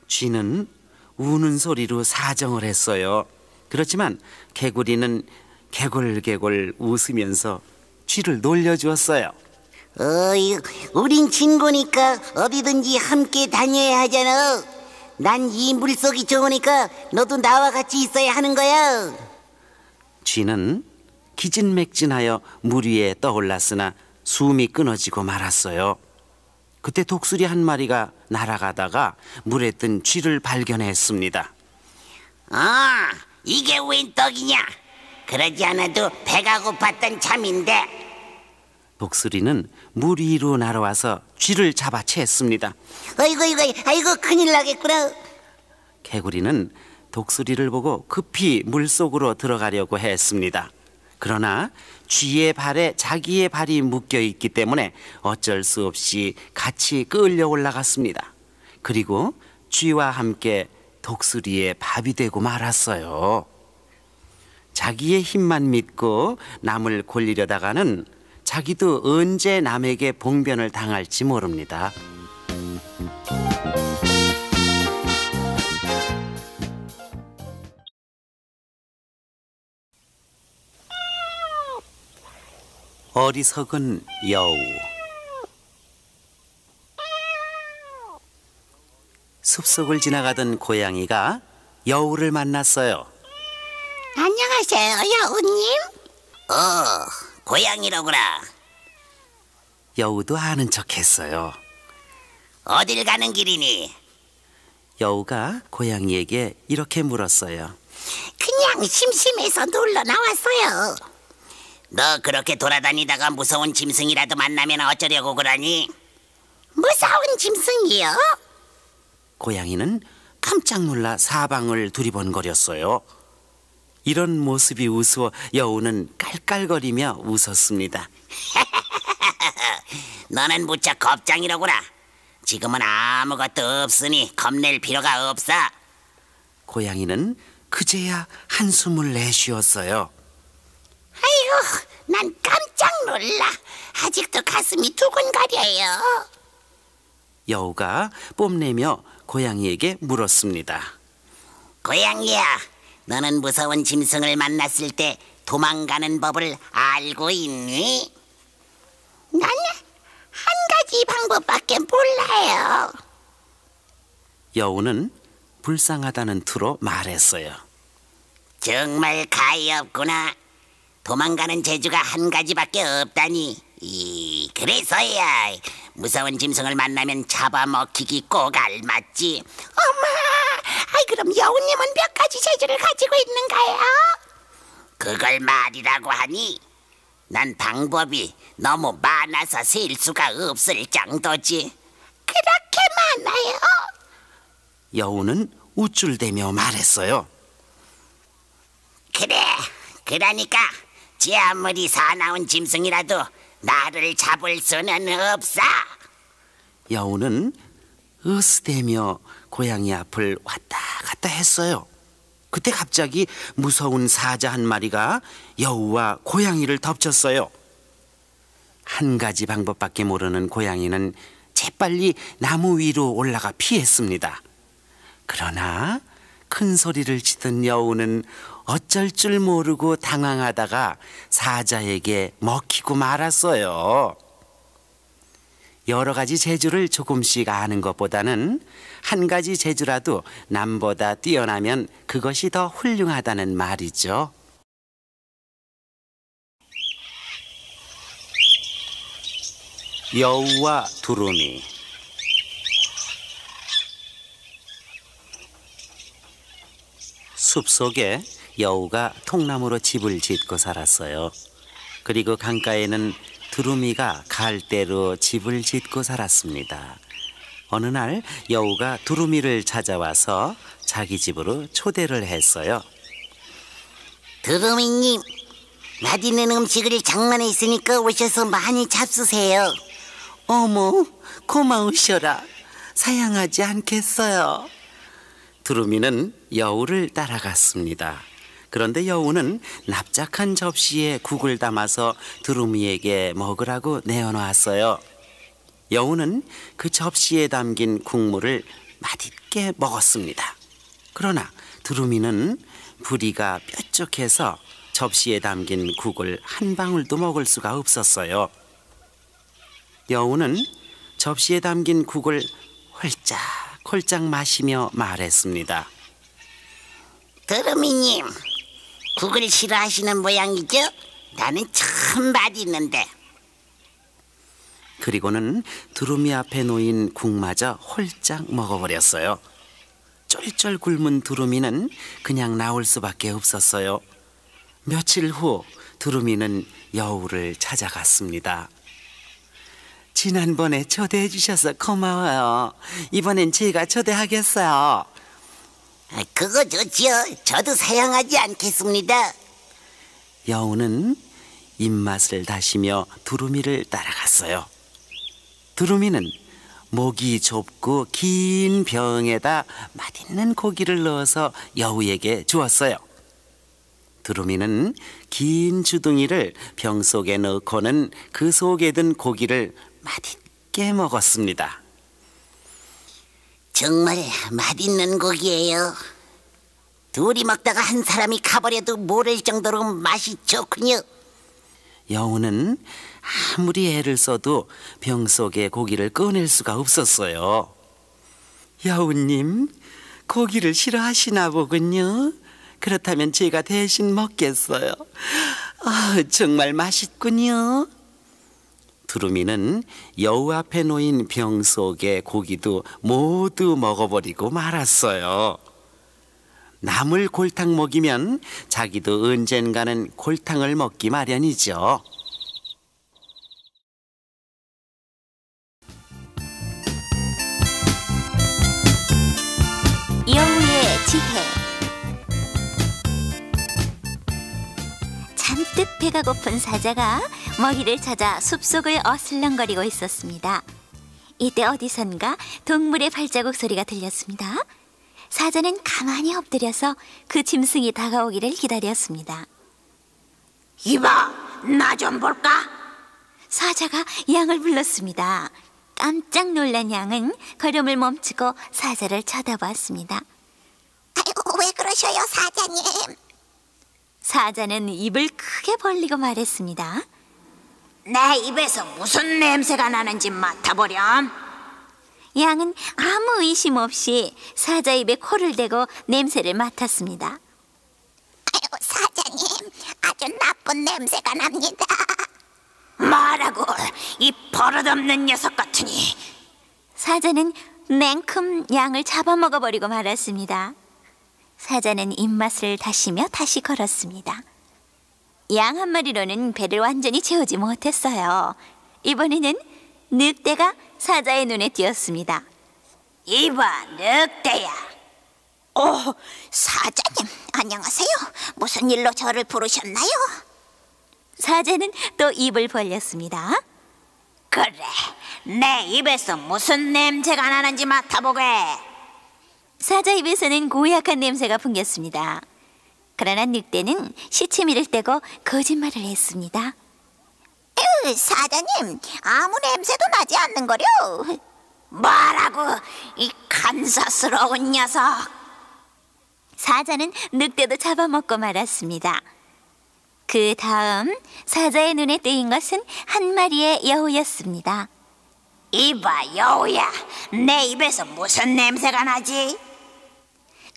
쥐는 우는 소리로 사정을 했어요. 그렇지만 개구리는 개골개골 웃으면서 쥐를 놀려주었어요. 어이, 우린 친구니까 어디든지 함께 다녀야 하잖아. 난 이 물속이 좋으니까 너도 나와 같이 있어야 하는 거야. 쥐는 기진맥진하여 물 위에 떠올랐으나 숨이 끊어지고 말았어요. 그때 독수리 한 마리가 날아가다가 물에 뜬 쥐를 발견했습니다. 아, 이게 웬 떡이냐? 그러지 않아도 배가 고팠던 참인데. 독수리는 물 위로 날아와서 쥐를 잡아챘습니다. 아이고, 큰일 나겠구나. 개구리는 독수리를 보고 급히 물속으로 들어가려고 했습니다. 그러나 쥐의 발에 자기의 발이 묶여 있기 때문에 어쩔 수 없이 같이 끌려 올라갔습니다. 그리고 쥐와 함께 독수리의 밥이 되고 말았어요. 자기의 힘만 믿고 남을 골리려다가는 자기도 언제 남에게 봉변을 당할지 모릅니다. 어리석은 여우. 숲속을 지나가던 고양이가 여우를 만났어요. 안녕하세요, 여우님. 고양이로구나. 여우도 아는 척했어요. 어딜 가는 길이니? 여우가 고양이에게 이렇게 물었어요. 그냥 심심해서 놀러 나왔어요. 너 그렇게 돌아다니다가 무서운 짐승이라도 만나면 어쩌려고 그러니? 무서운 짐승이요? 고양이는 깜짝 놀라 사방을 두리번거렸어요. 이런 모습이 우스워 여우는 깔깔거리며 웃었습니다. 너는 무척 겁장이로구나. 지금은 아무것도 없으니 겁낼 필요가 없어. 고양이는 그제야 한숨을 내쉬었어요. 아이고, 난 깜짝 놀라. 아직도 가슴이 두근거려요. 여우가 뽐내며 고양이에게 물었습니다. 고양이야, 너는 무서운 짐승을 만났을 때 도망가는 법을 알고 있니? 나는 한 가지 방법밖에 몰라요. 여우는 불쌍하다는 투로 말했어요. 정말 가엾구나. 도망가는 재주가 한 가지밖에 없다니. 그래서야 무서운 짐승을 만나면 잡아먹히기 꼭 알맞지. 어머, 그럼 여우님은 몇 가지 재주를 가지고 있는가요? 그걸 말이라고 하니 난 방법이 너무 많아서 셀 수가 없을 정도지. 그렇게 많아요? 여우는 우쭐대며 말했어요. 그래, 그러니까 지 아무리 사나운 짐승이라도 나를 잡을 수는 없어. 여우는 으스대며 고양이 앞을 왔다 갔다 했어요. 그때 갑자기 무서운 사자 한 마리가 여우와 고양이를 덮쳤어요. 한 가지 방법밖에 모르는 고양이는 재빨리 나무 위로 올라가 피했습니다. 그러나 큰 소리를 치던 여우는 어쩔 줄 모르고 당황하다가 사자에게 먹히고 말았어요. 여러 가지 재주를 조금씩 아는 것보다는 한 가지 재주라도 남보다 뛰어나면 그것이 더 훌륭하다는 말이죠. 여우와 두루미. 숲속에 여우가 통나무로 집을 짓고 살았어요. 그리고 강가에는 두루미가 갈대로 집을 짓고 살았습니다. 어느 날 여우가 두루미를 찾아와서 자기 집으로 초대를 했어요. 두루미님, 맛있는 음식을 장만했으니까 오셔서 많이 잡수세요. 어머, 고마우셔라. 사양하지 않겠어요. 두루미는 여우를 따라갔습니다. 그런데 여우는 납작한 접시에 국을 담아서 두루미에게 먹으라고 내어놓았어요. 여우는 그 접시에 담긴 국물을 맛있게 먹었습니다. 그러나 두루미는 부리가 뾰족해서 접시에 담긴 국을 한 방울도 먹을 수가 없었어요. 여우는 접시에 담긴 국을 홀짝홀짝 마시며 말했습니다. 두루미님, 국을 싫어하시는 모양이죠? 나는 참 맛있는데. 그리고는 두루미 앞에 놓인 국마저 홀짝 먹어버렸어요. 쫄쫄 굶은 두루미는 그냥 나올 수밖에 없었어요. 며칠 후 두루미는 여우를 찾아갔습니다. 지난번에 초대해 주셔서 고마워요. 이번엔 제가 초대하겠어요. 그거 좋지요. 저도 사양하지 않겠습니다. 여우는 입맛을 다시며 두루미를 따라갔어요. 두루미는 목이 좁고 긴 병에다 맛있는 고기를 넣어서 여우에게 주었어요. 두루미는 긴 주둥이를 병 속에 넣고는 그 속에 든 고기를 맛있게 먹었습니다. 정말 맛있는 고기예요. 둘이 먹다가 한 사람이 가버려도 모를 정도로 맛이 좋군요. 여우는 아무리 애를 써도 병 속의 고기를 꺼낼 수가 없었어요. 여우님, 고기를 싫어하시나 보군요. 그렇다면 제가 대신 먹겠어요. 정말 맛있군요. 두루미는 여우 앞에 놓인 병 속의 고기도 모두 먹어버리고 말았어요. 남을 골탕 먹이면 자기도 언젠가는 골탕을 먹기 마련이죠. 여우의 지혜. 잔뜩 배가 고픈 사자가 먹이를 찾아 숲속을 어슬렁거리고 있었습니다. 이때 어디선가 동물의 발자국 소리가 들렸습니다. 사자는 가만히 엎드려서 그 짐승이 다가오기를 기다렸습니다. 이봐, 나 좀 볼까? 사자가 양을 불렀습니다. 깜짝 놀란 양은 걸음을 멈추고 사자를 쳐다봤습니다. 아이고, 왜 그러셔요, 사자님? 사자는 입을 크게 벌리고 말했습니다. 내 입에서 무슨 냄새가 나는지 맡아보렴. 양은 아무 의심 없이 사자 입에 코를 대고 냄새를 맡았습니다. 아이고, 사자님, 아주 나쁜 냄새가 납니다. 뭐라고, 이 버릇없는 녀석 같으니. 사자는 냉큼 양을 잡아먹어버리고 말았습니다. 사자는 입맛을 다시며 다시 걸었습니다. 양 한 마리로는 배를 완전히 채우지 못했어요. 이번에는 늑대가 사자의 눈에 띄었습니다. 이봐, 늑대야. 사자님, 안녕하세요. 무슨 일로 저를 부르셨나요? 사자는 또 입을 벌렸습니다. 그래, 내 입에서 무슨 냄새가 나는지 맡아보게. 사자 입에서는 고약한 냄새가 풍겼습니다. 그러나 늑대는 시치미를 떼고 거짓말을 했습니다. 사자님, 아무 냄새도 나지 않는거려. 뭐라고, 이 간사스러운 녀석. 사자는 늑대도 잡아먹고 말았습니다. 그 다음 사자의 눈에 띄인 것은 한 마리의 여우였습니다. 이봐, 여우야, 내 입에서 무슨 냄새가 나지?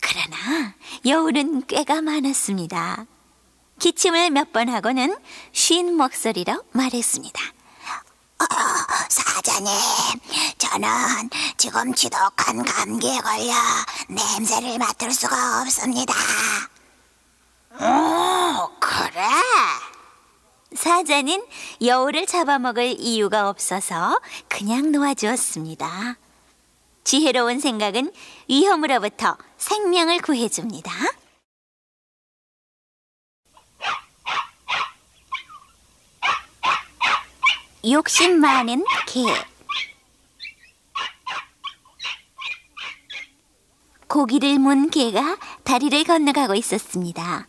그러나 여우는 꽤가 많았습니다. 기침을 몇 번 하고는 쉰 목소리로 말했습니다. 사자님, 저는 지금 지독한 감기에 걸려 냄새를 맡을 수가 없습니다. 그래? 사자는 여우를 잡아먹을 이유가 없어서 그냥 놓아주었습니다. 지혜로운 생각은 위험으로부터 생명을 구해줍니다. 욕심 많은 개. 고기를 문 개가 다리를 건너가고 있었습니다.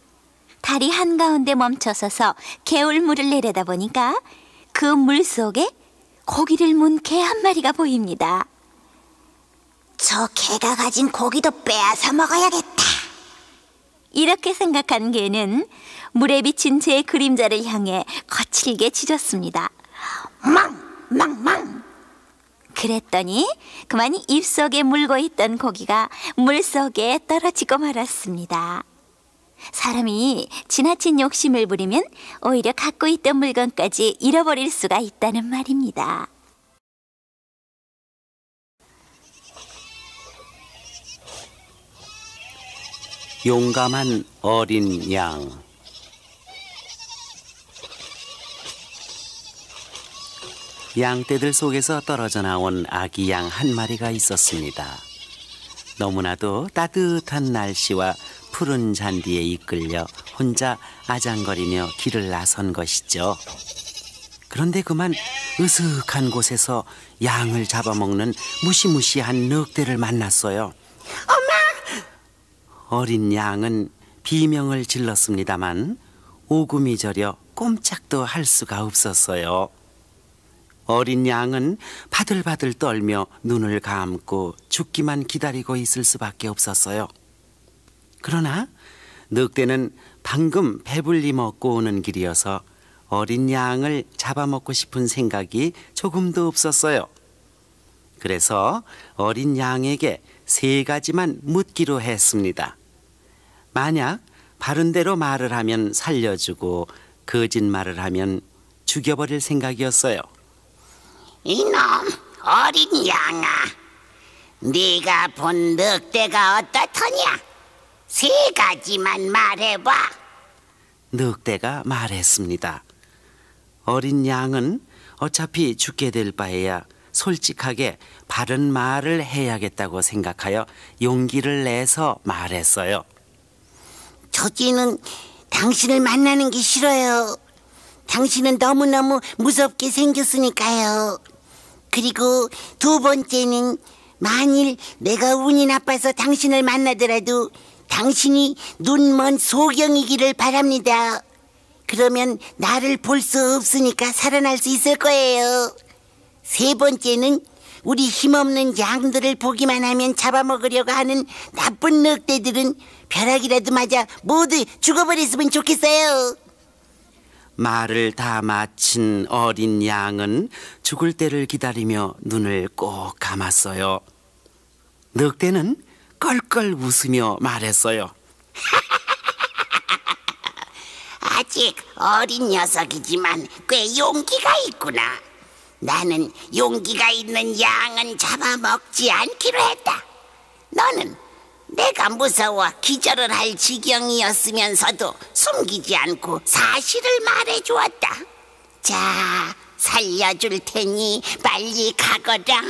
다리 한가운데 멈춰서서 개울물을 내려다보니까 그 물속에 고기를 문 개 한 마리가 보입니다. 저 개가 가진 고기도 빼앗아 먹어야겠다. 이렇게 생각한 개는 물에 비친 제 그림자를 향해 거칠게 짖었습니다. 망! 그랬더니 그만 입속에 물고 있던 고기가 물속에 떨어지고 말았습니다. 사람이 지나친 욕심을 부리면 오히려 갖고 있던 물건까지 잃어버릴 수가 있다는 말입니다. 용감한 어린 양. 양떼들 속에서 떨어져 나온 아기 양 한 마리가 있었습니다. 너무나도 따뜻한 날씨와 푸른 잔디에 이끌려 혼자 아장거리며 길을 나선 것이죠. 그런데 그만 으슥한 곳에서 양을 잡아먹는 무시무시한 늑대를 만났어요. 어린 양은 비명을 질렀습니다만 오금이 저려 꼼짝도 할 수가 없었어요. 어린 양은 바들바들 떨며 눈을 감고 죽기만 기다리고 있을 수밖에 없었어요. 그러나 늑대는 방금 배불리 먹고 오는 길이어서 어린 양을 잡아먹고 싶은 생각이 조금도 없었어요. 그래서 어린 양에게 3가지만 묻기로 했습니다. 만약 바른대로 말을 하면 살려주고 거짓말을 하면 죽여버릴 생각이었어요. 이놈 어린 양아, 네가 본 늑대가 어떻더냐? 3가지만 말해봐. 늑대가 말했습니다. 어린 양은 어차피 죽게 될 바에야 솔직하게 바른 말을 해야겠다고 생각하여 용기를 내서 말했어요. 저지는 당신을 만나는 게 싫어요. 당신은 너무너무 무섭게 생겼으니까요. 그리고 2번째는 만일 내가 운이 나빠서 당신을 만나더라도 당신이 눈먼 소경이기를 바랍니다. 그러면 나를 볼 수 없으니까 살아날 수 있을 거예요. 3번째는 우리 힘없는 양들을 보기만 하면 잡아먹으려고 하는 나쁜 늑대들은 벼락이라도 맞아 모두 죽어버렸으면 좋겠어요. 말을 다 마친 어린 양은 죽을 때를 기다리며 눈을 꼭 감았어요. 늑대는 껄껄 웃으며 말했어요. 아직 어린 녀석이지만 꽤 용기가 있구나. 나는 용기가 있는 양은 잡아먹지 않기로 했다. 너는 내가 무서워 기절을 할 지경이었으면서도 숨기지 않고 사실을 말해주었다. 자, 살려줄 테니 빨리 가거라.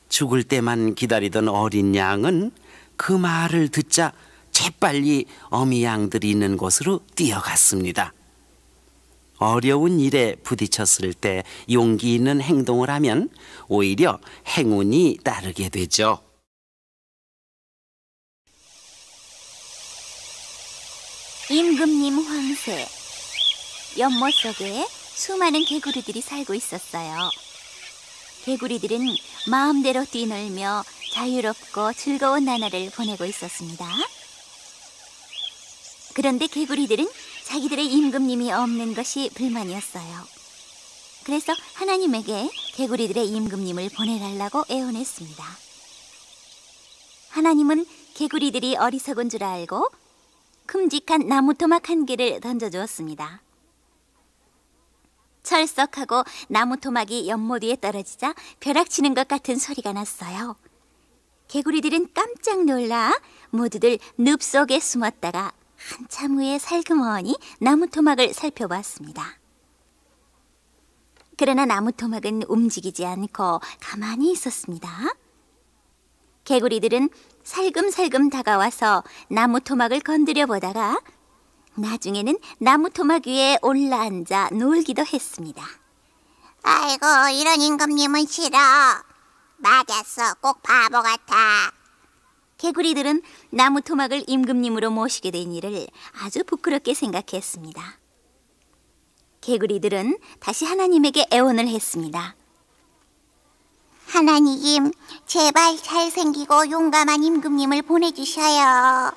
죽을 때만 기다리던 어린 양은 그 말을 듣자 재빨리 어미 양들이 있는 곳으로 뛰어갔습니다. 어려운 일에 부딪혔을 때 용기 있는 행동을 하면 오히려 행운이 따르게 되죠. 임금님 황새. 연못 속에 수많은 개구리들이 살고 있었어요. 개구리들은 마음대로 뛰놀며 자유롭고 즐거운 나날을 보내고 있었습니다. 그런데 개구리들은 자기들의 임금님이 없는 것이 불만이었어요. 그래서 하나님에게 개구리들의 임금님을 보내달라고 애원했습니다. 하나님은 개구리들이 어리석은 줄 알고 큼직한 나무 토막 1개를 던져주었습니다. 철썩하고 나무 토막이 연못 위에 떨어지자 벼락치는 것 같은 소리가 났어요. 개구리들은 깜짝 놀라 모두들 늪 속에 숨었다가 한참 후에 살그머니 나무 토막을 살펴봤습니다. 그러나 나무 토막은 움직이지 않고 가만히 있었습니다. 개구리들은 살금살금 다가와서 나무 토막을 건드려 보다가 나중에는 나무 토막 위에 올라앉아 놀기도 했습니다. 아이고, 이런 임금님은 싫어. 맞았어, 꼭 바보 같아. 개구리들은 나무 토막을 임금님으로 모시게 된 일을 아주 부끄럽게 생각했습니다. 개구리들은 다시 하나님에게 애원을 했습니다. 하나님, 제발 잘생기고 용감한 임금님을 보내주셔요.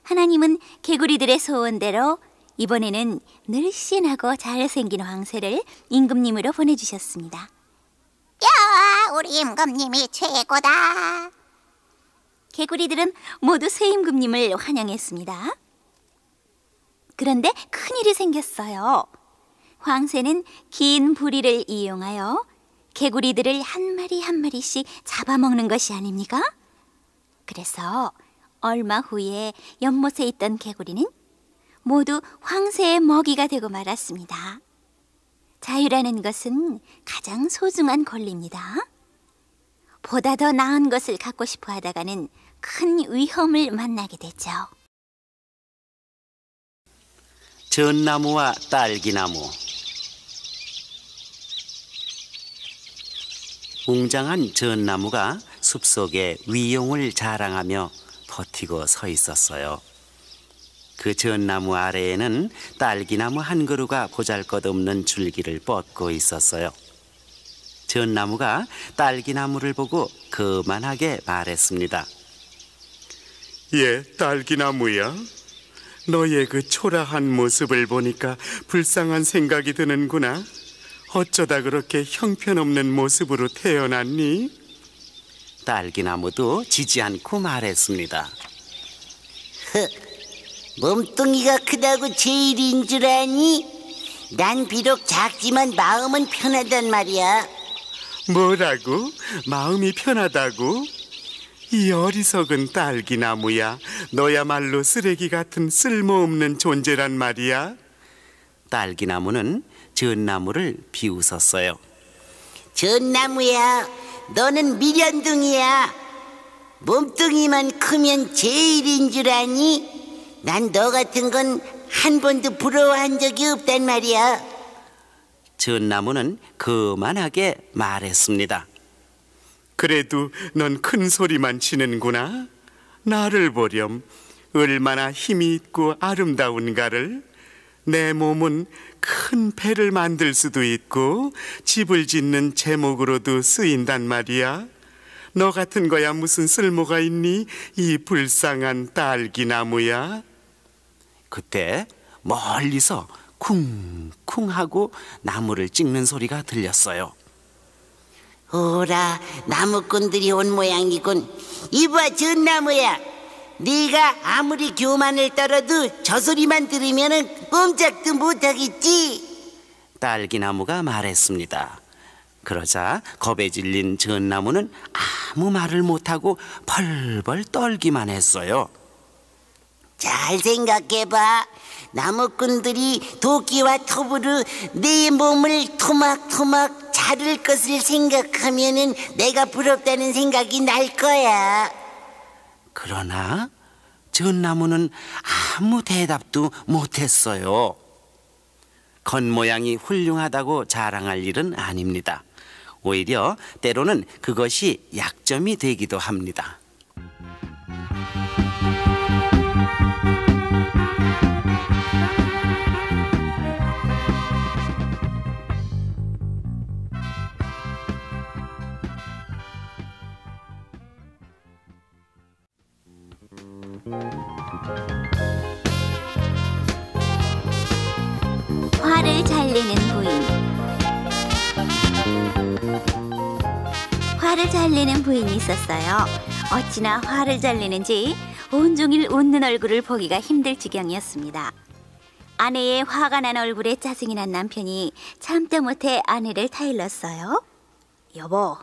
하나님은 개구리들의 소원대로 이번에는 늘씬하고 잘생긴 황새를 임금님으로 보내주셨습니다. 야, 우리 임금님이 최고다. 개구리들은 모두 새 임금님을 환영했습니다. 그런데 큰일이 생겼어요. 황새는 긴 부리를 이용하여 개구리들을 한 마리 한 마리씩 잡아먹는 것이 아닙니까? 그래서 얼마 후에 연못에 있던 개구리는 모두 황새의 먹이가 되고 말았습니다. 자유라는 것은 가장 소중한 권리입니다. 보다 더 나은 것을 갖고 싶어 하다가는 큰 위험을 만나게 되죠. 전나무와 딸기나무. 웅장한 전나무가 숲속에 위용을 자랑하며 버티고 서 있었어요. 그 전나무 아래에는 딸기나무 한 그루가 보잘것없는 줄기를 뻗고 있었어요. 전나무가 딸기나무를 보고 거만하게 말했습니다. 예, 딸기나무야. 너의 그 초라한 모습을 보니까 불쌍한 생각이 드는구나. 어쩌다 그렇게 형편없는 모습으로 태어났니? 딸기나무도 지지 않고 말했습니다. 몸뚱이가 크다고 제일인 줄 아니? 난 비록 작지만 마음은 편하단 말이야. 뭐라고? 마음이 편하다고? 이 어리석은 딸기나무야. 너야말로 쓰레기 같은 쓸모없는 존재란 말이야. 딸기나무는 전나무를 비웃었어요. 전나무야, 너는 미련둥이야. 몸뚱이만 크면 제일인 줄 아니? 난 너 같은 건 한 번도 부러워한 적이 없단 말이야. 전나무는 거만하게 말했습니다. 그래도 넌 큰 소리만 치는구나. 나를 보렴. 얼마나 힘이 있고 아름다운가를. 내 몸은 큰 배를 만들 수도 있고 집을 짓는 제목으로도 쓰인단 말이야. 너 같은 거야 무슨 쓸모가 있니? 이 불쌍한 딸기나무야. 그때 멀리서 쿵쿵 하고 나무를 찍는 소리가 들렸어요. 오라, 나무꾼들이 온 모양이군. 이봐, 전나무야. 네가 아무리 교만을 떨어도 저 소리만 들으면 꼼짝도 못하겠지. 딸기나무가 말했습니다. 그러자 겁에 질린 전나무는 아무 말을 못하고 벌벌 떨기만 했어요. 잘 생각해봐. 나무꾼들이 도끼와 톱으로 내 몸을 토막토막 자를 것을 생각하면은 내가 부럽다는 생각이 날 거야. 그러나 전나무는 아무 대답도 못했어요. 겉모양이 훌륭하다고 자랑할 일은 아닙니다. 오히려 때로는 그것이 약점이 되기도 합니다. 화를 잘 내는 부인. 화를 잘 내는 부인이 있었어요. 어찌나 화를 잘 내는지 온종일 웃는 얼굴을 보기가 힘들 지경이었습니다. 아내의 화가 난 얼굴에 짜증이 난 남편이 참다 못해 아내를 타일렀어요. 여보,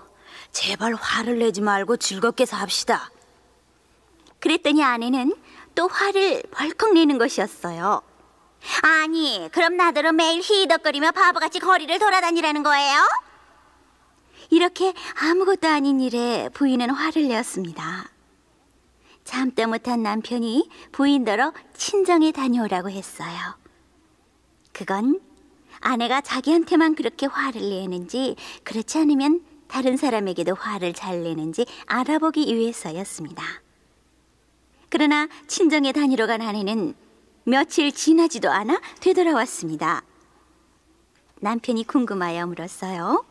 제발 화를 내지 말고 즐겁게 삽시다. 그랬더니 아내는 또 화를 벌컥 내는 것이었어요. 아니, 그럼 나더러 매일 히덕거리며 바보같이 거리를 돌아다니라는 거예요? 이렇게 아무것도 아닌 일에 부인은 화를 내었습니다. 참다 못한 남편이 부인더러 친정에 다녀오라고 했어요. 그건 아내가 자기한테만 그렇게 화를 내는지, 그렇지 않으면 다른 사람에게도 화를 잘 내는지 알아보기 위해서였습니다. 그러나 친정에 다니러 간 아내는 며칠 지나지도 않아 되돌아왔습니다. 남편이 궁금하여 물었어요.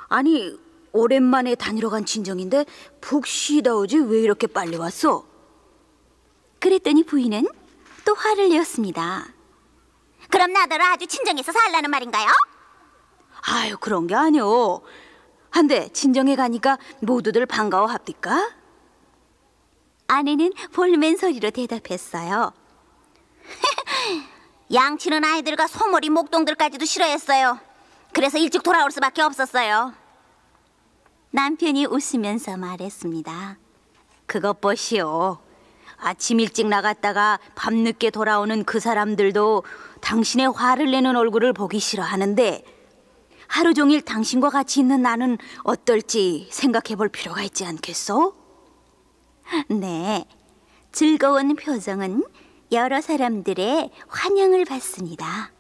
아니, 오랜만에 다니러 간 친정인데 푹 쉬다 오지 왜 이렇게 빨리 왔어? 그랬더니 부인은 또 화를 내었습니다. 그럼 나더러 아주 친정에서 살라는 말인가요? 아유, 그런 게 아니오. 한데 친정에 가니까 모두들 반가워합디까? 아내는 볼멘 소리로 대답했어요. 양치는 아이들과 소몰이 목동들까지도 싫어했어요. 그래서 일찍 돌아올 수밖에 없었어요. 남편이 웃으면서 말했습니다. 그것 보시오. 아침 일찍 나갔다가 밤늦게 돌아오는 그 사람들도 당신의 화를 내는 얼굴을 보기 싫어하는데 하루 종일 당신과 같이 있는 나는 어떨지 생각해 볼 필요가 있지 않겠소? 네, 즐거운 표정은 여러 사람들의 환영을 받습니다.